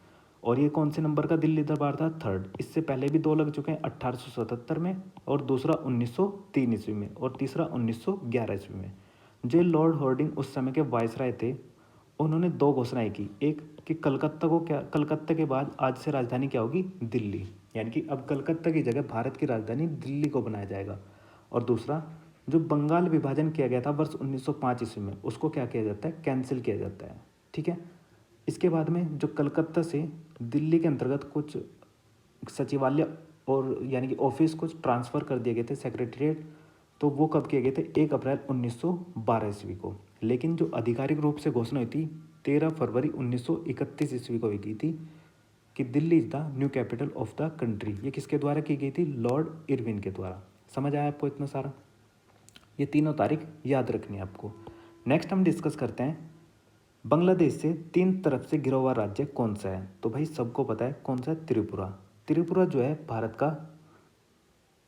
और ये कौन से नंबर का दिल्ली दरबार था, थर्ड। इससे पहले भी 2 लग चुके हैं, 1877 में, और दूसरा 1903 ईस्वी में, और तीसरा 1911 ईस्वी में। जो लॉर्ड हॉर्डिंग उस समय के वायसराय थे, उन्होंने 2 घोषणाएं की। एक कि कलकत्ता के बाद आज से राजधानी क्या होगी, दिल्ली। यानी कि अब कलकत्ता की जगह भारत की राजधानी दिल्ली को बनाया जाएगा। और दूसरा, जो बंगाल विभाजन किया गया था वर्ष 1905 ईस्वी में, उसको क्या किया जाता है, कैंसिल किया जाता है। ठीक है, इसके बाद में जो कलकत्ता से दिल्ली के अंतर्गत कुछ सचिवालय और यानी कि ऑफिस कुछ ट्रांसफ़र कर दिए गए थे, सेक्रेटरीट। तो वो कब किए गए थे, 1 अप्रैल 1912 ईस्वी को। लेकिन जो आधिकारिक रूप से घोषणा हुई थी 13 फरवरी 1931 ईस्वी को हुई थी कि Delhi is the new capital of the country. ये किसके द्वारा की गई थी, लॉर्ड इरविन के द्वारा। समझ आया आपको इतना सारा, ये तीनों तारीख याद रखनी है आपको। नेक्स्ट हम डिस्कस करते हैं बांग्लादेश से 3 तरफ से घिरा हुआ राज्य कौन सा है। तो भाई सबको पता है कौन सा है, त्रिपुरा। त्रिपुरा जो है भारत का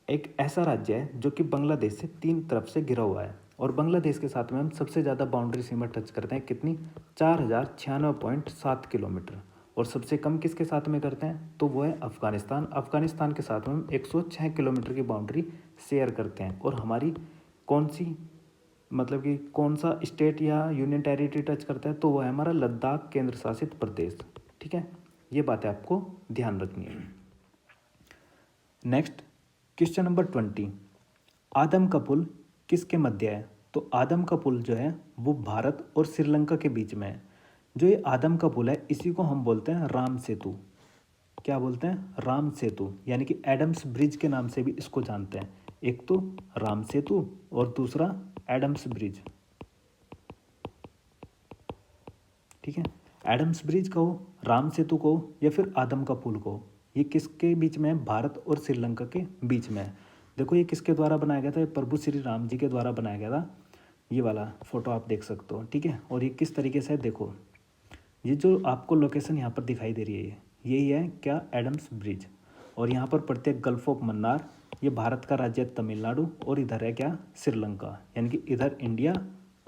एक ऐसा राज्य है जो कि बांग्लादेश से 3 तरफ से घिरा हुआ है। और बांग्लादेश के साथ में हम सबसे ज़्यादा बाउंड्री सीमा टच करते हैं, कितनी, 4096.7 किलोमीटर। और सबसे कम किसके साथ में करते हैं, तो वो है अफगानिस्तान। अफगानिस्तान के साथ में हम 106 किलोमीटर की बाउंड्री शेयर करते हैं। और हमारी कौन सी, मतलब कि कौन सा स्टेट या यूनियन टेरिटरी टच करता है, तो वो है हमारा लद्दाख केंद्र शासित प्रदेश। ठीक है, ये बातें आपको ध्यान रखनी है। नेक्स्ट, क्वेश्चन नंबर 20, आदम का पुल किसके मध्य है? तो आदम का पुल जो है वो भारत और श्रीलंका के बीच में है। जो ये आदम का पुल है इसी को हम बोलते हैं राम सेतु। क्या बोलते हैं? राम सेतु, यानी कि एडम्स ब्रिज के नाम से भी इसको जानते हैं। एक तो राम सेतु और दूसरा एडम्स ब्रिज। ठीक है, एडम्स ब्रिज कहो, राम सेतु कहो या फिर आदम का पुल कहो, ये किसके बीच में है? भारत और श्रीलंका के बीच में है। देखो ये किसके द्वारा बनाया गया था? ये प्रभु श्री राम जी के द्वारा बनाया गया था। ये वाला फोटो आप देख सकते हो। ठीक है, और ये किस तरीके से है देखो, ये जो आपको लोकेशन यहाँ पर दिखाई दे रही है यही है क्या? Adam's Bridge. और यहाँ पर पड़ते हैं गल्फ ऑफ मन्नार, ये भारत का राज्य है तमिलनाडु, और इधर है क्या? श्रीलंका, यानी कि इधर इंडिया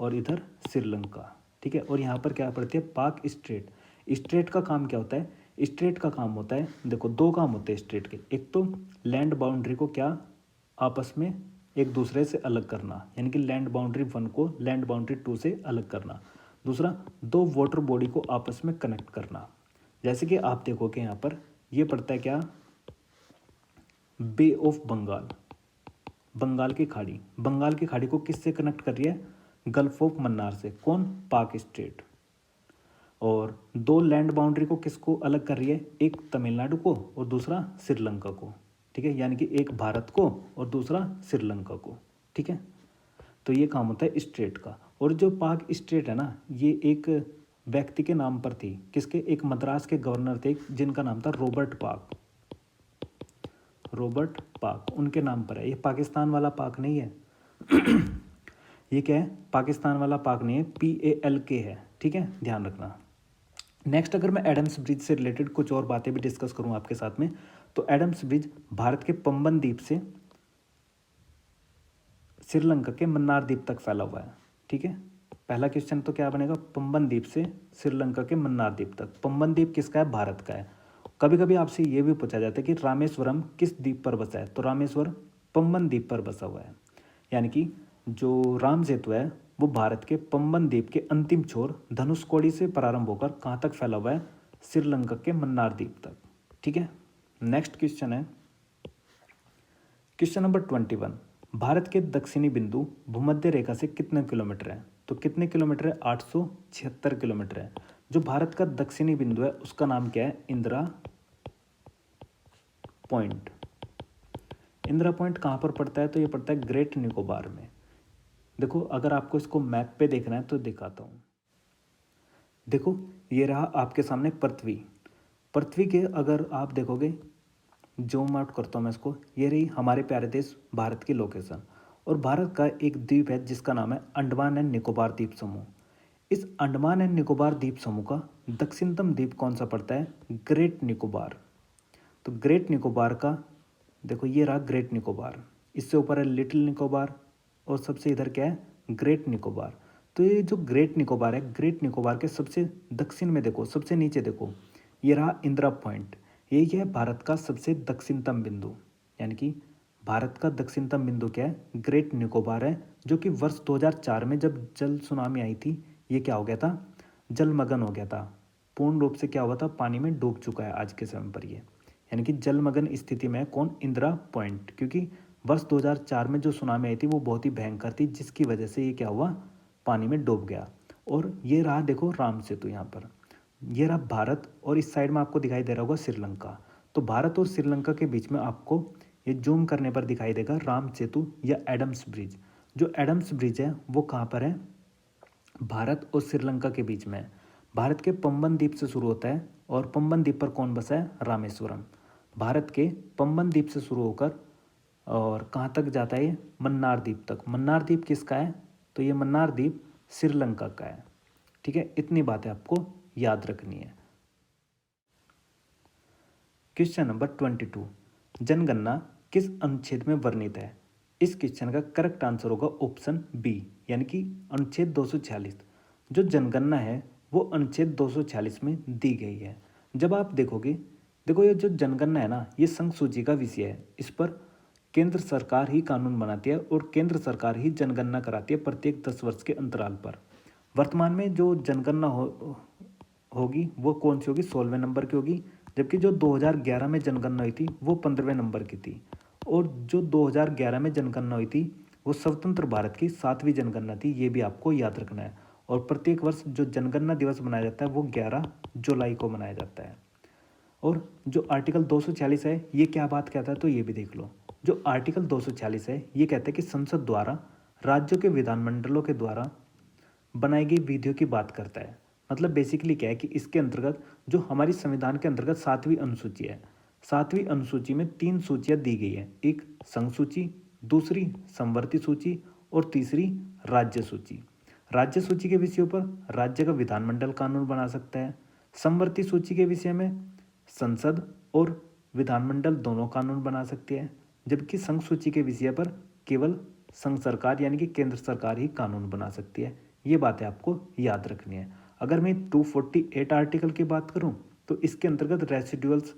और इधर श्रीलंका। ठीक है, और यहाँ पर क्या पड़ती है? पाक स्ट्रेट। स्ट्रेट का काम क्या होता है? स्ट्रेट का काम होता है, देखो दो काम होते हैं स्ट्रेट के। एक तो लैंड बाउंड्री को क्या आपस में एक दूसरे से अलग करना, यानी कि लैंड बाउंड्री 1 को लैंड बाउंड्री 2 से अलग करना। दूसरा, दो वाटर बॉडी को आपस में कनेक्ट करना। जैसे कि आप देखोगे यहाँ पर ये पड़ता है क्या? बे ऑफ बंगाल, बंगाल की खाड़ी। बंगाल की खाड़ी को किससे कनेक्ट कर रही है? गल्फ ऑफ मन्नार से। कौन? पाक स्टेट। और दो लैंड बाउंड्री को किसको अलग कर रही है? एक तमिलनाडु को और दूसरा श्रीलंका को। ठीक है, यानी कि एक भारत को और दूसरा श्रीलंका को। ठीक है, तो ये काम होता है स्टेट का। और जो पाक स्टेट है ना, ये एक व्यक्ति के नाम पर थी। किसके? एक मद्रास के गवर्नर थे जिनका नाम था रॉबर्ट पाक। रॉबर्ट पाक उनके नाम पर है। ये पाकिस्तान वाला पाक नहीं है। ये क्या है? पाकिस्तान वाला पाक नहीं है, PALK है। ठीक है, ध्यान रखना। नेक्स्ट, अगर मैं एडम्स ब्रिज से रिलेटेड कुछ और बातें भी डिस्कस करूं आपके साथ में, तो एडम्स ब्रिज भारत के पंबन द्वीप से श्रीलंका के मन्नार द्वीप तक फैला हुआ है। ठीक है, पहला क्वेश्चन तो क्या बनेगा? पंबन द्वीप से श्रीलंका के मन्नार द्वीप तक। पंबन द्वीप किसका है? भारत का है। कभी कभी आपसे ये भी पूछा जाता है कि रामेश्वरम किस द्वीप पर बसा है? तो रामेश्वर पंबन द्वीप पर बसा हुआ है। यानी कि जो राम सेतु है वो भारत के पंबन द्वीप के अंतिम छोर धनुषकोडी से प्रारंभ होकर कहाँ तक फैला हुआ है? श्रीलंका के मन्नार द्वीप तक। ठीक है, नेक्स्ट क्वेश्चन है क्वेश्चन नंबर 21। भारत के दक्षिणी बिंदु भूमध्य रेखा से कितने किलोमीटर है? तो कितने किलोमीटर है? 876 किलोमीटर है। जो भारत का दक्षिणी बिंदु है उसका नाम क्या है? इंदिरा पॉइंट। इंदिरा पॉइंट कहाँ पर पड़ता है? तो ये पड़ता है ग्रेट निकोबार में। देखो अगर आपको इसको मैप पे देखना है तो दिखाता हूँ। देखो ये रहा आपके सामने पृथ्वी। पृथ्वी के अगर आप देखोगे, जूम आउट करता हूँ मैं इसको, ये रही हमारे प्यारे देश भारत की लोकेशन। और भारत का एक द्वीप है जिसका नाम है अंडमान एंड निकोबार द्वीप समूह। इस अंडमान एंड निकोबार द्वीप समूह का दक्षिणतम द्वीप कौन सा पड़ता है? ग्रेट निकोबार। तो ग्रेट निकोबार का देखो ये रहा ग्रेट निकोबार, इससे ऊपर है लिटिल निकोबार और सबसे इधर क्या है? ग्रेट निकोबार। तो ये जो ग्रेट निकोबार है, ग्रेट निकोबार के सबसे दक्षिण में देखो, सबसे नीचे देखो, ये रहा इंदिरा पॉइंट। यही है भारत का सबसे दक्षिणतम बिंदु। यानी कि भारत का दक्षिणतम बिंदु क्या है? ग्रेट निकोबार है, जो कि वर्ष 2004 में जब जल सुनामी आई थी ये क्या हो गया था? जलमग्न हो गया था। पूर्ण रूप से क्या हुआ था? पानी में डूब चुका है आज के समय पर ये, यानी कि जलमग्न स्थिति में है। कौन? इंदिरा पॉइंट। क्योंकि वर्ष 2004 में जो सुनामी आई थी वो बहुत ही भयंकर थी, जिसकी वजह से ये क्या हुआ? पानी में डूब गया। और ये रहा देखो राम सेतु यहाँ पर, ये रहा भारत, और इस साइड में आपको दिखाई दे रहा होगा श्रीलंका। तो भारत और श्रीलंका के बीच में आपको ये जूम करने पर दिखाई देगा राम सेतु या एडम्स ब्रिज। जो एडम्स ब्रिज है वो कहाँ पर है? भारत और श्रीलंका के बीच में है। भारत के पंबन द्वीप से शुरू होता है और पंबन द्वीप पर कौन बसा है? रामेश्वरम। भारत के पंबन द्वीप से शुरू होकर और कहाँ तक जाता है? ये मन्नार द्वीप तक। मन्नार द्वीप किसका है? तो ये मन्नार द्वीप श्रीलंका का है। ठीक है, इतनी बातें आपको याद रखनी है। Question number 22। जनगणना किस अनुच्छेद में वर्णित है? इस क्वेश्चन का करेक्ट आंसर होगा ऑप्शन बी, यानी कि अनुच्छेद 246। जो जनगणना है वो अनुच्छेद 246 में दी गई है। जब आप देखोगे, देखो ये जो जनगणना है ना, ये संघ सूची का विषय है। इस पर केंद्र सरकार ही कानून बनाती है और केंद्र सरकार ही जनगणना कराती है प्रत्येक 10 वर्ष के अंतराल पर। वर्तमान में जो जनगणना होगी वो कौन सी होगी? 16वें नंबर की होगी, जबकि जो 2011 में जनगणना हुई थी वो 15वें नंबर की थी। और जो 2011 में जनगणना हुई थी वो स्वतंत्र भारत की 7वीं जनगणना थी, ये भी आपको याद रखना है। और प्रत्येक वर्ष जो जनगणना दिवस मनाया जाता है वो 11 जुलाई को मनाया जाता है। और जो आर्टिकल 246 है ये क्या बात कहता है तो ये भी देख लो। जो आर्टिकल 246 है ये कहता है कि संसद द्वारा राज्यों के विधानमंडलों के द्वारा बनाई गई विधियों की बात करता है। मतलब बेसिकली क्या है कि इसके अंतर्गत जो हमारी संविधान के अंतर्गत 7वीं अनुसूची है, 7वीं अनुसूची में 3 सूचियाँ दी गई है। एक संघ सूची, दूसरी समवर्ती सूची और तीसरी राज्य सूची। राज्य सूची के विषयों पर राज्य का विधानमंडल कानून बना सकता है। समवर्ती सूची के विषय में संसद और विधानमंडल दोनों कानून बना सकते हैं, जबकि संघ सूची के विषय पर केवल संघ सरकार यानी कि केंद्र सरकार ही कानून बना सकती है। ये बातें आपको याद रखनी है। अगर मैं 248 आर्टिकल की बात करूं तो इसके अंतर्गत रेसिडुअल्स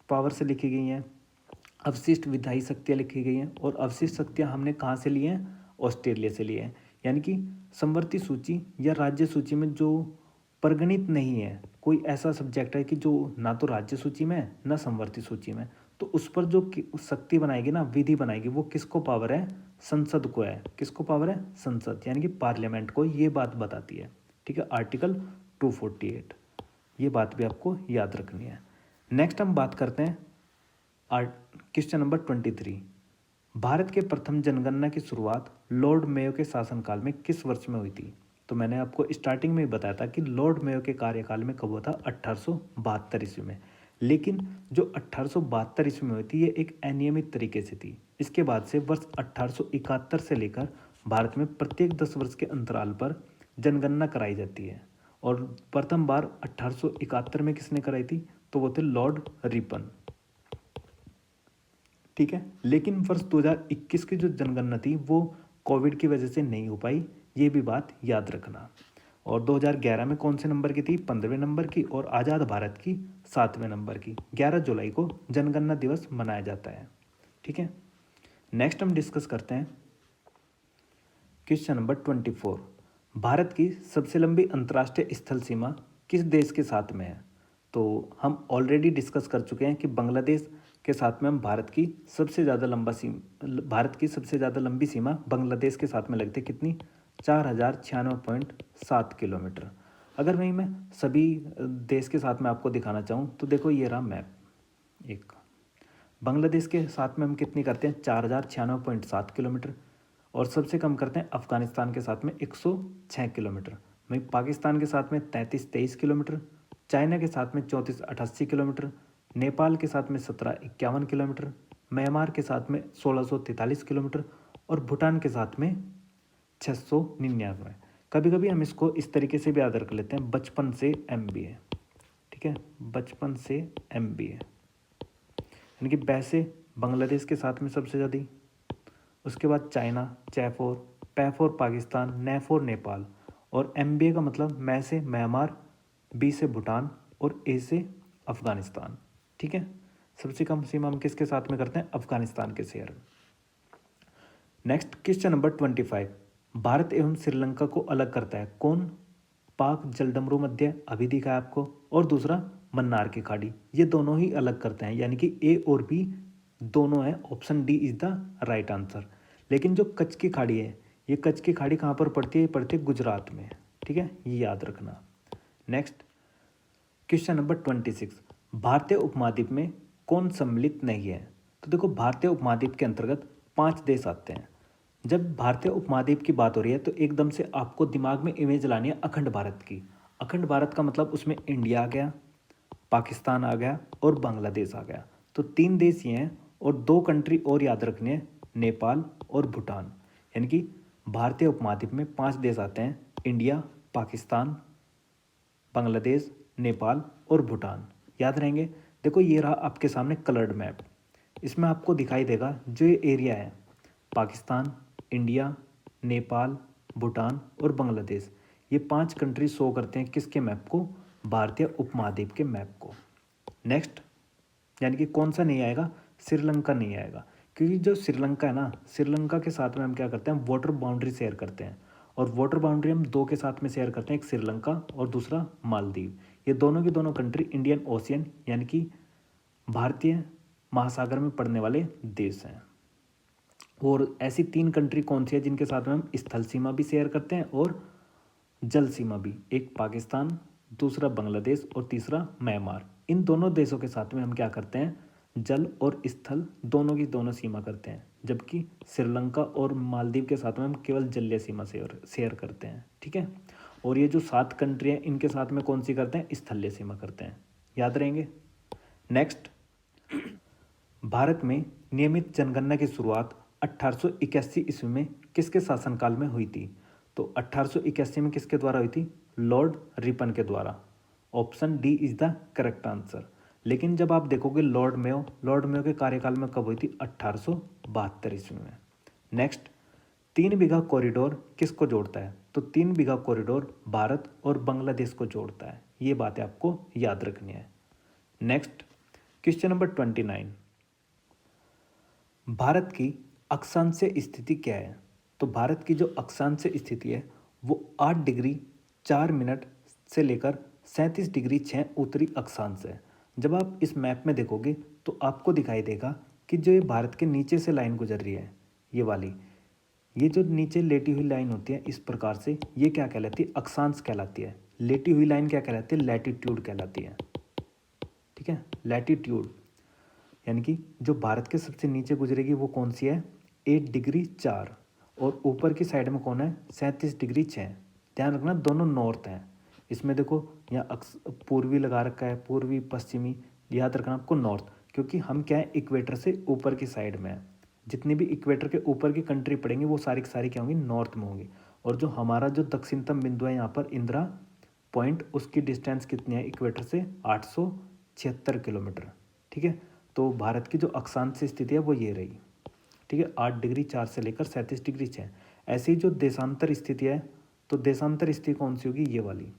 पावर से लिखी गई हैं, अवशिष्ट विधायी शक्तियाँ लिखी गई हैं। और अवशिष्ट शक्तियाँ हमने कहाँ से ली हैं? ऑस्ट्रेलिया से ली हैं। यानी कि समवर्ती सूची या राज्य सूची में जो परिगणित नहीं है, कोई ऐसा सब्जेक्ट है कि जो ना तो राज्य सूची में है ना समवर्ती सूची में, तो उस पर जो शक्ति बनाएगी ना, विधि बनाएगी, वो किसको पावर है? संसद को है। किसको पावर है? संसद यानी कि पार्लियामेंट को। ये बात बताती है। ठीक है, आर्टिकल 248, ये बात भी आपको याद रखनी है। नेक्स्ट हम बात करते हैं क्वेश्चन नंबर 23। भारत के प्रथम जनगणना की शुरुआत लॉर्ड मेयो के शासनकाल में किस वर्ष में हुई थी? तो मैंने आपको स्टार्टिंग में ही बताया था कि लॉर्ड मेयो के कार्यकाल में कब हुआ था? 1872 ईस्वी में। लेकिन जो 1872 ईस्वी में हुई थी ये एक अनियमित तरीके से थी। इसके बाद से वर्ष 1871 से लेकर भारत में प्रत्येक 10 वर्ष के अंतराल पर जनगणना कराई जाती है। और प्रथम बार 1871 में किसने कराई थी? तो वो थे लॉर्ड रिपन। ठीक है, लेकिन वर्ष 2021 की जो जनगणना थी वो कोविड की वजह से नहीं हो पाई, ये भी बात याद रखना। और 2011 में कौन से नंबर की थी? 15वें नंबर की। और आज़ाद भारत की 7वें नंबर की। 11 जुलाई को जनगणना दिवस मनाया जाता है। ठीक है, नेक्स्ट हम डिस्कस करते हैं क्वेश्चन नंबर 24। भारत की सबसे लंबी अंतर्राष्ट्रीय स्थल सीमा किस देश के साथ में है? तो हम ऑलरेडी डिस्कस कर चुके हैं कि बांग्लादेश के साथ में हम भारत की सबसे ज़्यादा लंबी सीमा बांग्लादेश के साथ में लगती है। कितनी? 4096.7 किलोमीटर। अगर मैं सभी देश के साथ में आपको दिखाना चाहूँ तो देखो ये रहा मैप। एक बांग्लादेश के साथ में हम कितनी करते हैं? 4096.7 किलोमीटर। और सबसे कम करते हैं अफगानिस्तान के साथ में 106 किलोमीटर। वहीं पाकिस्तान के साथ में 33-23 किलोमीटर, चाइना के साथ में 34-88 किलोमीटर, नेपाल के साथ में 17-51 किलोमीटर, म्यांमार के साथ में 1643 किलोमीटर और भूटान के साथ में 699। कभी कभी हम इसको इस तरीके से भी याद रख लेते हैं, बचपन से MBA। ठीक है, बचपन से MBA यानी कि वैसे बांग्लादेश के साथ में सबसे ज़्यादा, उसके बाद China, C4, P4 Pakistan, N4 Nepal और MBA का मतलब मैं से म्यांमार, B से भूटान और A से अफगानिस्तान। ठीक है, सबसे कम सीमा हम किसके साथ में करते हैं? अफगानिस्तान के share. Next question number 25। Bharat एवं श्रीलंका को अलग करता है कौन? पाक जलडमरू मध्य अभी दिखा है आपको, और दूसरा मन्नार की खाड़ी। ये दोनों ही अलग करते हैं, यानी कि A और B दोनों है। Option D is the right answer. लेकिन जो कच्छ की खाड़ी है, ये कच्छ की खाड़ी कहाँ पर पड़ती है? ये पड़ती है गुजरात में। ठीक है, ये याद रखना। Next question number 26। भारतीय उपमहाद्वीप में कौन सम्मिलित नहीं है? तो देखो भारतीय उपमहाद्वीप के अंतर्गत 5 देश आते हैं। जब भारतीय उपमहाद्वीप की बात हो रही है तो एकदम से आपको दिमाग में इमेज लानी है अखंड भारत की। अखंड भारत का मतलब उसमें इंडिया आ गया, पाकिस्तान आ गया और बांग्लादेश आ गया। तो 3 देश ये हैं और 2 कंट्री और याद रखनी है, नेपाल और भूटान। यानी कि भारतीय उपमहाद्वीप में 5 देश आते हैं, इंडिया, पाकिस्तान, बांग्लादेश, नेपाल और भूटान। याद रहेंगे। देखो ये रहा आपके सामने कलर्ड मैप। इसमें आपको दिखाई देगा जो ये एरिया है, पाकिस्तान, इंडिया, नेपाल, भूटान और बांग्लादेश, ये 5 कंट्री शो करते हैं किसके मैप को? भारतीय उपमहाद्वीप के मैप को। नेक्स्ट यानी कि कौन सा नहीं आएगा? श्रीलंका नहीं आएगा, क्योंकि जो श्रीलंका है ना, श्रीलंका के साथ में हम क्या करते हैं? वाटर बाउंड्री शेयर करते हैं। और वाटर बाउंड्री हम 2 के साथ में शेयर करते हैं, एक श्रीलंका और दूसरा मालदीव। ये दोनों की दोनों कंट्री इंडियन ओशियन यानी कि भारतीय महासागर में पड़ने वाले देश हैं। और ऐसी 3 कंट्री कौन सी है जिनके साथ में हम स्थल सीमा भी शेयर करते हैं और जल सीमा भी? एक पाकिस्तान, दूसरा बांग्लादेश और तीसरा म्यांमार। इन दोनों देशों के साथ में हम क्या करते हैं, जल और स्थल दोनों की दोनों सीमा करते हैं, जबकि श्रीलंका और मालदीव के साथ में हम केवल जलीय सीमा शेयर करते हैं। ठीक है, और ये जो 7 कंट्री हैं इनके साथ में कौन सी करते हैं, स्थलीय सीमा करते हैं। याद रहेंगे। नेक्स्ट, भारत में नियमित जनगणना की शुरुआत 1881 ईस्वी में किसके शासनकाल में हुई थी? तो 1881 में किसके द्वारा हुई थी? लॉर्ड रिपन के द्वारा। Option D is the correct answer. लेकिन जब आप देखोगे लॉर्ड मेयो के कार्यकाल में कब हुई थी? 1872 ईस्वी में। नेक्स्ट, 3 बीघा कॉरिडोर किसको जोड़ता है? तो 3 बीघा कॉरिडोर भारत और बांग्लादेश को जोड़ता है। ये बातें आपको याद रखनी है। नेक्स्ट, क्वेश्चन नंबर 29, भारत की अक्षांश स्थिति क्या है? तो भारत की जो अक्षांश स्थिति है वो 8 डिग्री 4 मिनट से लेकर 37 डिग्री 6 उत्तरी अक्षांश है। जब आप इस मैप में देखोगे तो आपको दिखाई देगा कि जो ये भारत के नीचे से लाइन गुजर रही है, ये वाली, ये जो नीचे लेटी हुई लाइन होती है इस प्रकार से, ये क्या कहलाती है? अक्षांश कहलाती है। लेटी हुई लाइन क्या कहलाती है? लैटिट्यूड कहलाती है। ठीक है, लैटिट्यूड, यानी कि जो भारत के सबसे नीचे गुजरेगी वो कौन सी है? 8 डिग्री 4, और ऊपर की साइड में कौन है? 37 डिग्री 6। ध्यान रखना दोनों नॉर्थ हैं। इसमें देखो यहाँ पूर्वी लगा रखा है, पूर्वी पश्चिमी, याद रखना आपको नॉर्थ, क्योंकि हम क्या है, इक्वेटर से ऊपर की साइड में है। जितनी भी इक्वेटर के ऊपर की कंट्री पड़ेंगी वो सारी की सारी क्या होंगी? नॉर्थ में होंगी। और जो हमारा जो दक्षिणतम बिंदु है यहाँ पर इंदिरा पॉइंट, उसकी डिस्टेंस कितनी है इक्वेटर से? 876 किलोमीटर। ठीक है, तो भारत की जो अक्षांश स्थिति है वो ये रही। ठीक है, 8 डिग्री 4 से लेकर 37 डिग्री 6। ऐसी जो देशांतर स्थिति है, तो देशांतर स्थिति कौन सी होगी? ये वाली।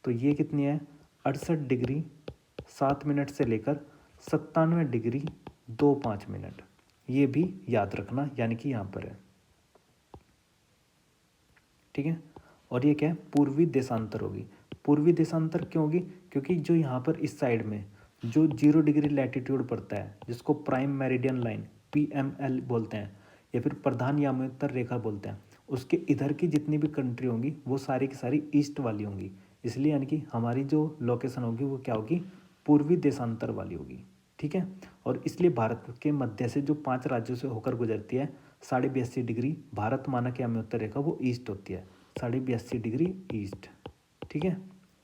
तो ये कितनी है? 68 डिग्री 7 मिनट से लेकर 97 डिग्री 25 मिनट। ये भी याद रखना, यानी कि यहाँ पर है। ठीक है, और ये क्या है? पूर्वी देशांतर होगी। पूर्वी देशांतर क्यों होगी? क्योंकि जो यहाँ पर इस साइड में जो 0 डिग्री लैटिट्यूड पड़ता है, जिसको प्राइम मेरिडियन लाइन PML बोलते हैं, या फिर प्रधान यामोत्तर रेखा बोलते हैं, उसके इधर की जितनी भी कंट्री होंगी वो सारी की सारी ईस्ट वाली होंगी। इसलिए यानी कि हमारी जो लोकेशन होगी वो क्या होगी? पूर्वी देशांतर वाली होगी। ठीक है, और इसलिए भारत के मध्य से जो 5 राज्यों से होकर गुजरती है, 82.5 डिग्री भारत मानक यामोत्तर रेखा वो ईस्ट होती है, 82.5 डिग्री ईस्ट। ठीक है,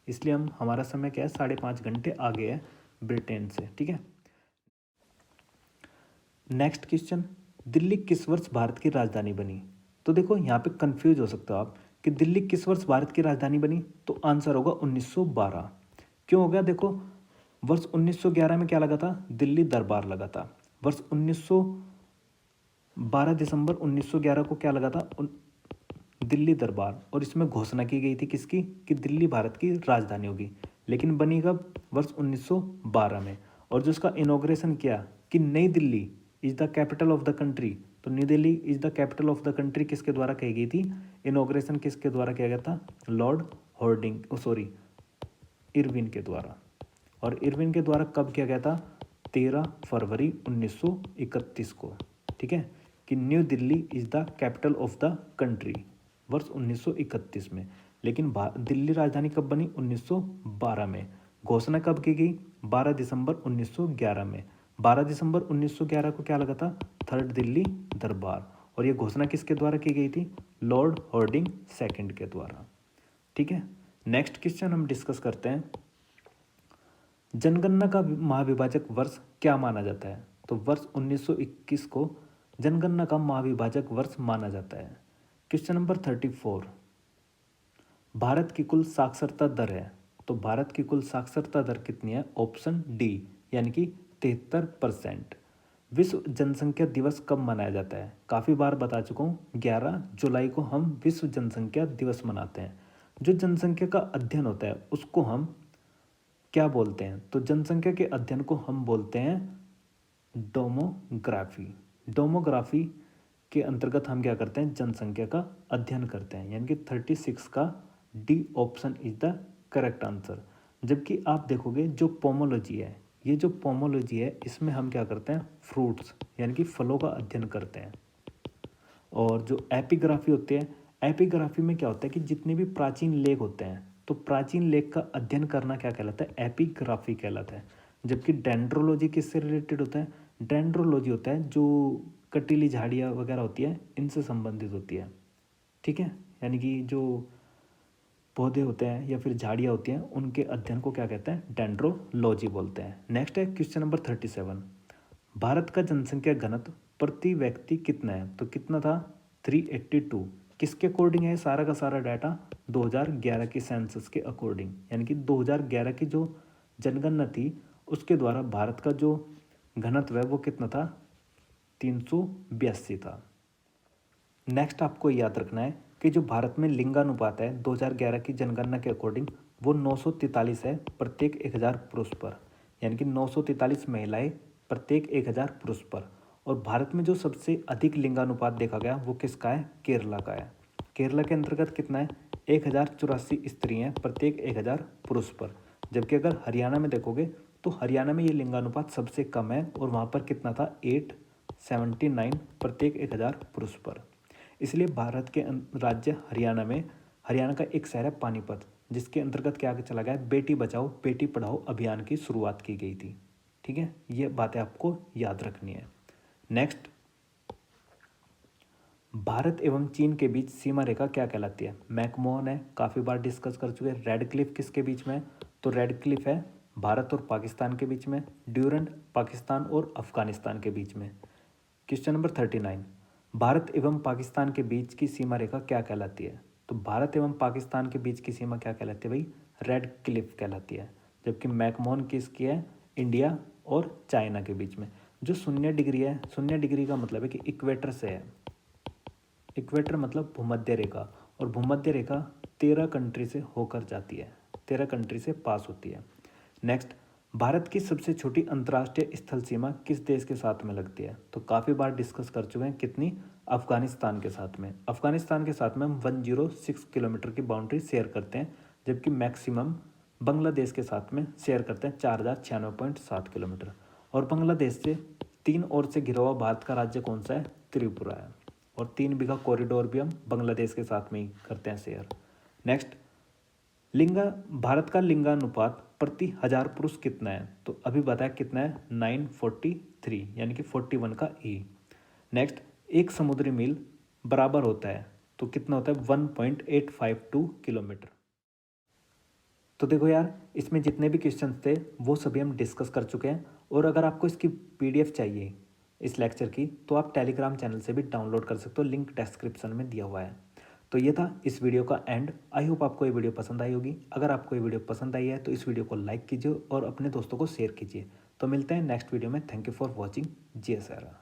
इसलिए हम हमारा समय क्या है? 5.5 घंटे आगे है ब्रिटेन से। ठीक है, नेक्स्ट क्वेश्चन, दिल्ली किस वर्ष भारत की राजधानी बनी? तो देखो यहाँ पे कंफ्यूज हो सकते हो आप कि दिल्ली किस वर्ष भारत की राजधानी बनी, तो आंसर होगा 1912। क्यों हो गया? देखो वर्ष 1911 में क्या लगा था? दिल्ली दरबार लगा था। वर्ष 12 दिसंबर 1911 को क्या लगा था? दिल्ली दरबार। और इसमें घोषणा की गई थी किसकी? कि दिल्ली भारत की राजधानी होगी। लेकिन बनी कब? वर्ष 1912 में। और जो इसका इनॉग्रेशन किया कि नई Delhi is the capital of the country, तो new Delhi is the capital of the country किसके द्वारा कही गई थी? इनॉग्रेशन किसके द्वारा किया गया था? लॉर्ड इरविन के द्वारा। और इरविन के द्वारा कब किया गया था? 13 फरवरी 1931 को। ठीक है, कि new Delhi is the capital of the country, वर्ष 1931 में। लेकिन दिल्ली राजधानी कब बनी? 1912 में। घोषणा कब की गई? 12 दिसंबर 1911 में। 12 दिसंबर 1911 को क्या लगा था? थर्ड दिल्ली दरबार। और ये घोषणा किसके द्वारा की गई थी? लॉर्ड हार्डिंग सेकंड के द्वारा। ठीक है, नेक्स्ट क्वेश्चन हम डिस्कस करते हैं, जनगणना का महाविभाजक वर्ष क्या माना जाता है? तो वर्ष 1921 को जनगणना का महाविभाजक वर्ष माना जाता है। क्वेश्चन नंबर 34, भारत की कुल साक्षरता दर है, तो भारत की कुल साक्षरता दर कितनी है? ऑप्शन डी, यानी कि 73%। विश्व जनसंख्या दिवस कब मनाया जाता है? काफ़ी बार बता चुका हूँ, 11 जुलाई को हम विश्व जनसंख्या दिवस मनाते हैं। जो जनसंख्या का अध्ययन होता है उसको हम क्या बोलते हैं? तो जनसंख्या के अध्ययन को हम बोलते हैं डोमोग्राफी। डोमोग्राफी के अंतर्गत हम क्या करते हैं? जनसंख्या का अध्ययन करते हैं, यानी कि 36 का D option is the correct answer. जबकि आप देखोगे जो पोमोलॉजी है, ये जो पोमोलॉजी है इसमें हम क्या करते हैं? फ्रूट्स यानी कि फलों का अध्ययन करते हैं। और जो एपिग्राफी होती है, एपिग्राफी में क्या होता है कि जितने भी प्राचीन लेख होते हैं तो प्राचीन लेख का अध्ययन करना क्या कहलाता है, एपिग्राफी कहलाता है। जबकि डेंड्रोलॉजी किससे रिलेटेड होता है, डेंड्रोलॉजी होता है जो कटीली झाड़ियाँ वगैरह होती है इनसे संबंधित होती है। ठीक है, यानी कि जो पौधे होते हैं या फिर झाड़ियाँ होती हैं उनके अध्ययन को क्या कहते हैं, डेंड्रोलॉजी बोलते हैं। नेक्स्ट है क्वेश्चन नंबर 37, भारत का जनसंख्या घनत्व प्रति व्यक्ति कितना है, तो कितना था 382। किसके अकॉर्डिंग है सारा का सारा डाटा, 2011 की सेंसस के अकॉर्डिंग, यानी कि 2011 की जो जनगणना थी उसके द्वारा भारत का जो घनत्व है वो कितना था, 382 था। नेक्स्ट आपको याद रखना है कि जो भारत में लिंगानुपात है 2011 की जनगणना के अकॉर्डिंग वो 943 है प्रत्येक 1000 पुरुष पर, यानी कि 943 महिलाएं प्रत्येक 1000 पुरुष पर। और भारत में जो सबसे अधिक लिंगानुपात देखा गया वो किसका है, केरला का है। केरला के अंतर्गत कितना है, 1084 स्त्रियाँ प्रत्येक 1000 पुरुष पर। जबकि अगर हरियाणा में देखोगे तो हरियाणा में ये लिंगानुपात सबसे कम है और वहाँ पर कितना था, 879 प्रत्येक 1000 पुरुष पर। इसलिए भारत के राज्य हरियाणा में, हरियाणा का एक शहर है पानीपत, जिसके अंतर्गत क्या चला गया, बेटी बचाओ बेटी पढ़ाओ अभियान की शुरुआत की गई थी। ठीक है, ये बातें आपको याद रखनी है। नेक्स्ट, भारत एवं चीन के बीच सीमा रेखा क्या कहलाती है, मैकमोहन है, काफ़ी बार डिस्कस कर चुके हैं। रेड क्लिफ किसके बीच में, तो रेड क्लिफ है भारत और पाकिस्तान के बीच में। ड्यूरेंट पाकिस्तान और अफगानिस्तान के बीच में। क्वेश्चन नंबर 39, भारत एवं पाकिस्तान के बीच की सीमा रेखा क्या कहलाती है, तो भारत एवं पाकिस्तान के बीच की सीमा क्या कहलाती है भाई, रेड क्लिफ कहलाती है। जबकि मैकमोहन किसकी है, इंडिया और चाइना के बीच में। जो 0 डिग्री है, 0 डिग्री का मतलब है कि इक्वेटर से है, इक्वेटर मतलब भूमध्य रेखा, और भूमध्य रेखा 13 कंट्री से होकर जाती है, 13 कंट्री से पास होती है। नेक्स्ट, भारत की सबसे छोटी अंतर्राष्ट्रीय स्थल सीमा किस देश के साथ में लगती है, तो काफ़ी बार डिस्कस कर चुके हैं, कितनी, अफगानिस्तान के साथ में। अफगानिस्तान के साथ में हम 106 किलोमीटर की बाउंड्री शेयर करते हैं, जबकि मैक्सिमम बांग्लादेश के साथ में शेयर करते हैं 4096.7 किलोमीटर। और बांग्लादेश से 3 ओर से घिरा हुआ भारत का राज्य कौन सा है, त्रिपुरा है। और 3 बीघा कॉरिडोर भी हम बांग्लादेश के साथ में ही करते हैं शेयर। नेक्स्ट, भारत का लिंगानुपात प्रति 1000 पुरुष कितना है, तो अभी बताया कितना है, 943, यानी कि 41 का ई। नेक्स्ट, एक समुद्री मील बराबर होता है, तो कितना होता है, 1.852 किलोमीटर। तो देखो यार, इसमें जितने भी क्वेश्चंस थे वो सभी हम डिस्कस कर चुके हैं। और अगर आपको इसकी PDF चाहिए इस लेक्चर की, तो आप टेलीग्राम चैनल से भी डाउनलोड कर सकते हो, लिंक डिस्क्रिप्शन में दिया हुआ है। तो ये था इस वीडियो का एंड। आई होप आपको ये वीडियो पसंद आई होगी। अगर आपको ये वीडियो पसंद आई है तो इस वीडियो को लाइक कीजिए और अपने दोस्तों को शेयर कीजिए। तो मिलते हैं नेक्स्ट वीडियो में। Thank you for watching. जय सारा।